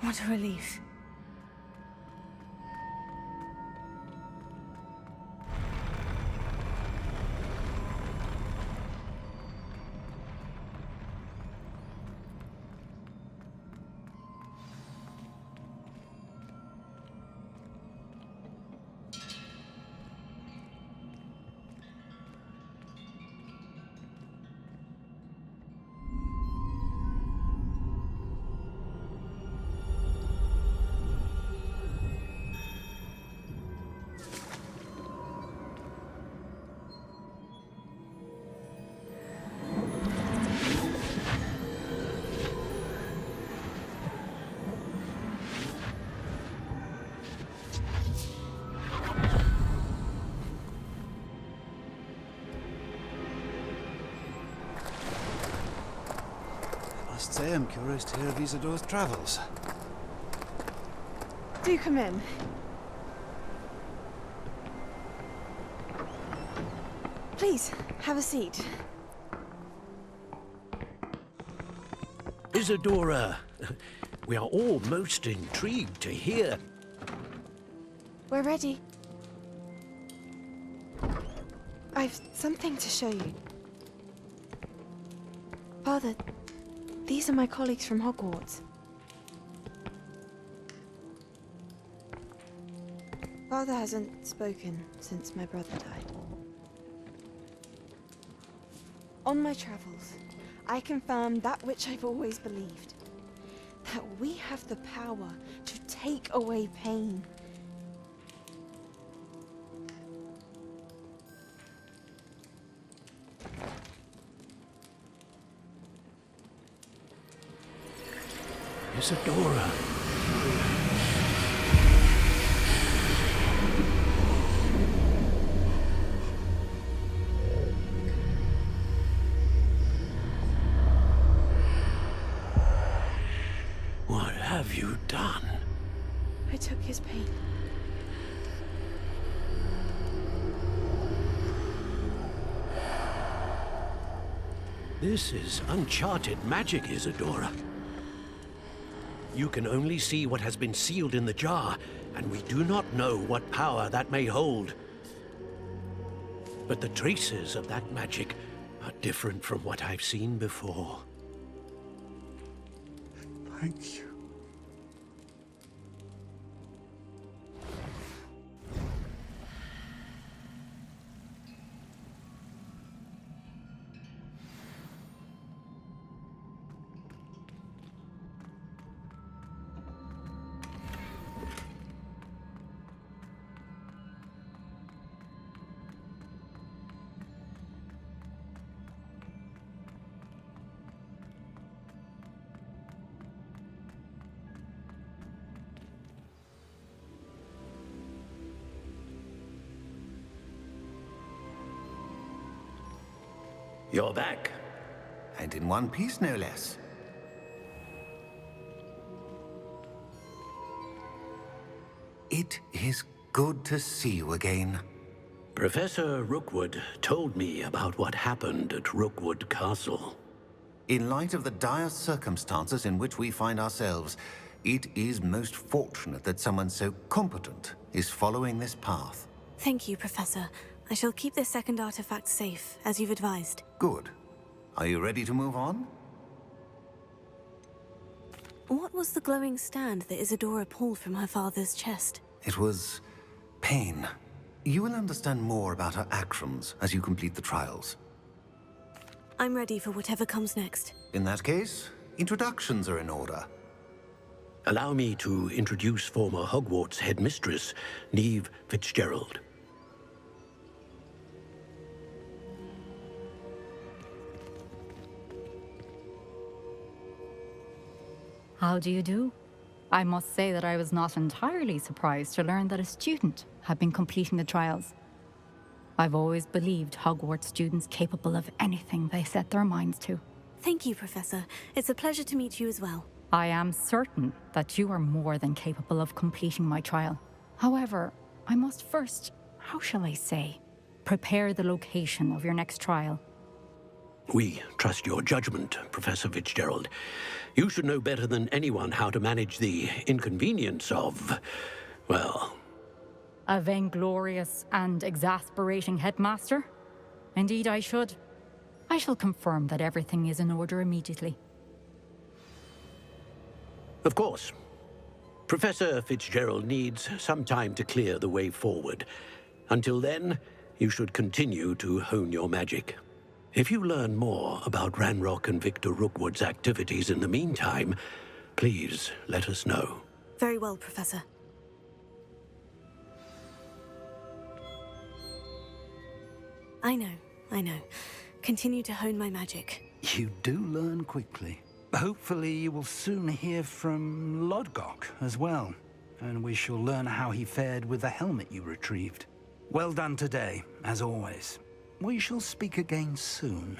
What a relief. Must say I'm curious to hear of Isidore's travels. Do come in. Please, have a seat. Isadora, we are all most intrigued to hear. We're ready. I've something to show you. Father, these are my colleagues from Hogwarts. Father hasn't spoken since my brother died. On my travels, I confirmed that which I've always believed. That we have the power to take away pain. Isadora. What have you done? I took his pain. This is uncharted magic, Isadora. You can only see what has been sealed in the jar, and we do not know what power that may hold. But the traces of that magic are different from what I've seen before. Thank you. You're back. And in one piece, no less. It is good to see you again. Professor Rookwood told me about what happened at Rookwood Castle. In light of the dire circumstances in which we find ourselves, it is most fortunate that someone so competent is following this path. Thank you, Professor. I shall keep this second artifact safe, as you've advised. Good. Are you ready to move on? What was the glowing stand that Isadora pulled from her father's chest? It was pain. You will understand more about her actions as you complete the trials. I'm ready for whatever comes next. In that case, introductions are in order. Allow me to introduce former Hogwarts headmistress, Neve Fitzgerald. How do you do? I must say that I was not entirely surprised to learn that a student had been completing the trials. I've always believed Hogwarts students capable of anything they set their minds to. Thank you, Professor. It's a pleasure to meet you as well. I am certain that you are more than capable of completing my trial. However, I must first, how shall I say, prepare the location of your next trial. We trust your judgment, Professor Fitzgerald. You should know better than anyone how to manage the inconvenience of, well... A vainglorious and exasperating headmaster? Indeed I should. I shall confirm that everything is in order immediately. Of course. Professor Fitzgerald needs some time to clear the way forward. Until then, you should continue to hone your magic. If you learn more about Ranrock and Victor Rookwood's activities in the meantime, please let us know. Very well, Professor. I know. Continue to hone my magic. You do learn quickly. Hopefully you will soon hear from Lodgok as well, and we shall learn how he fared with the helmet you retrieved. Well done today, as always. We shall speak again soon.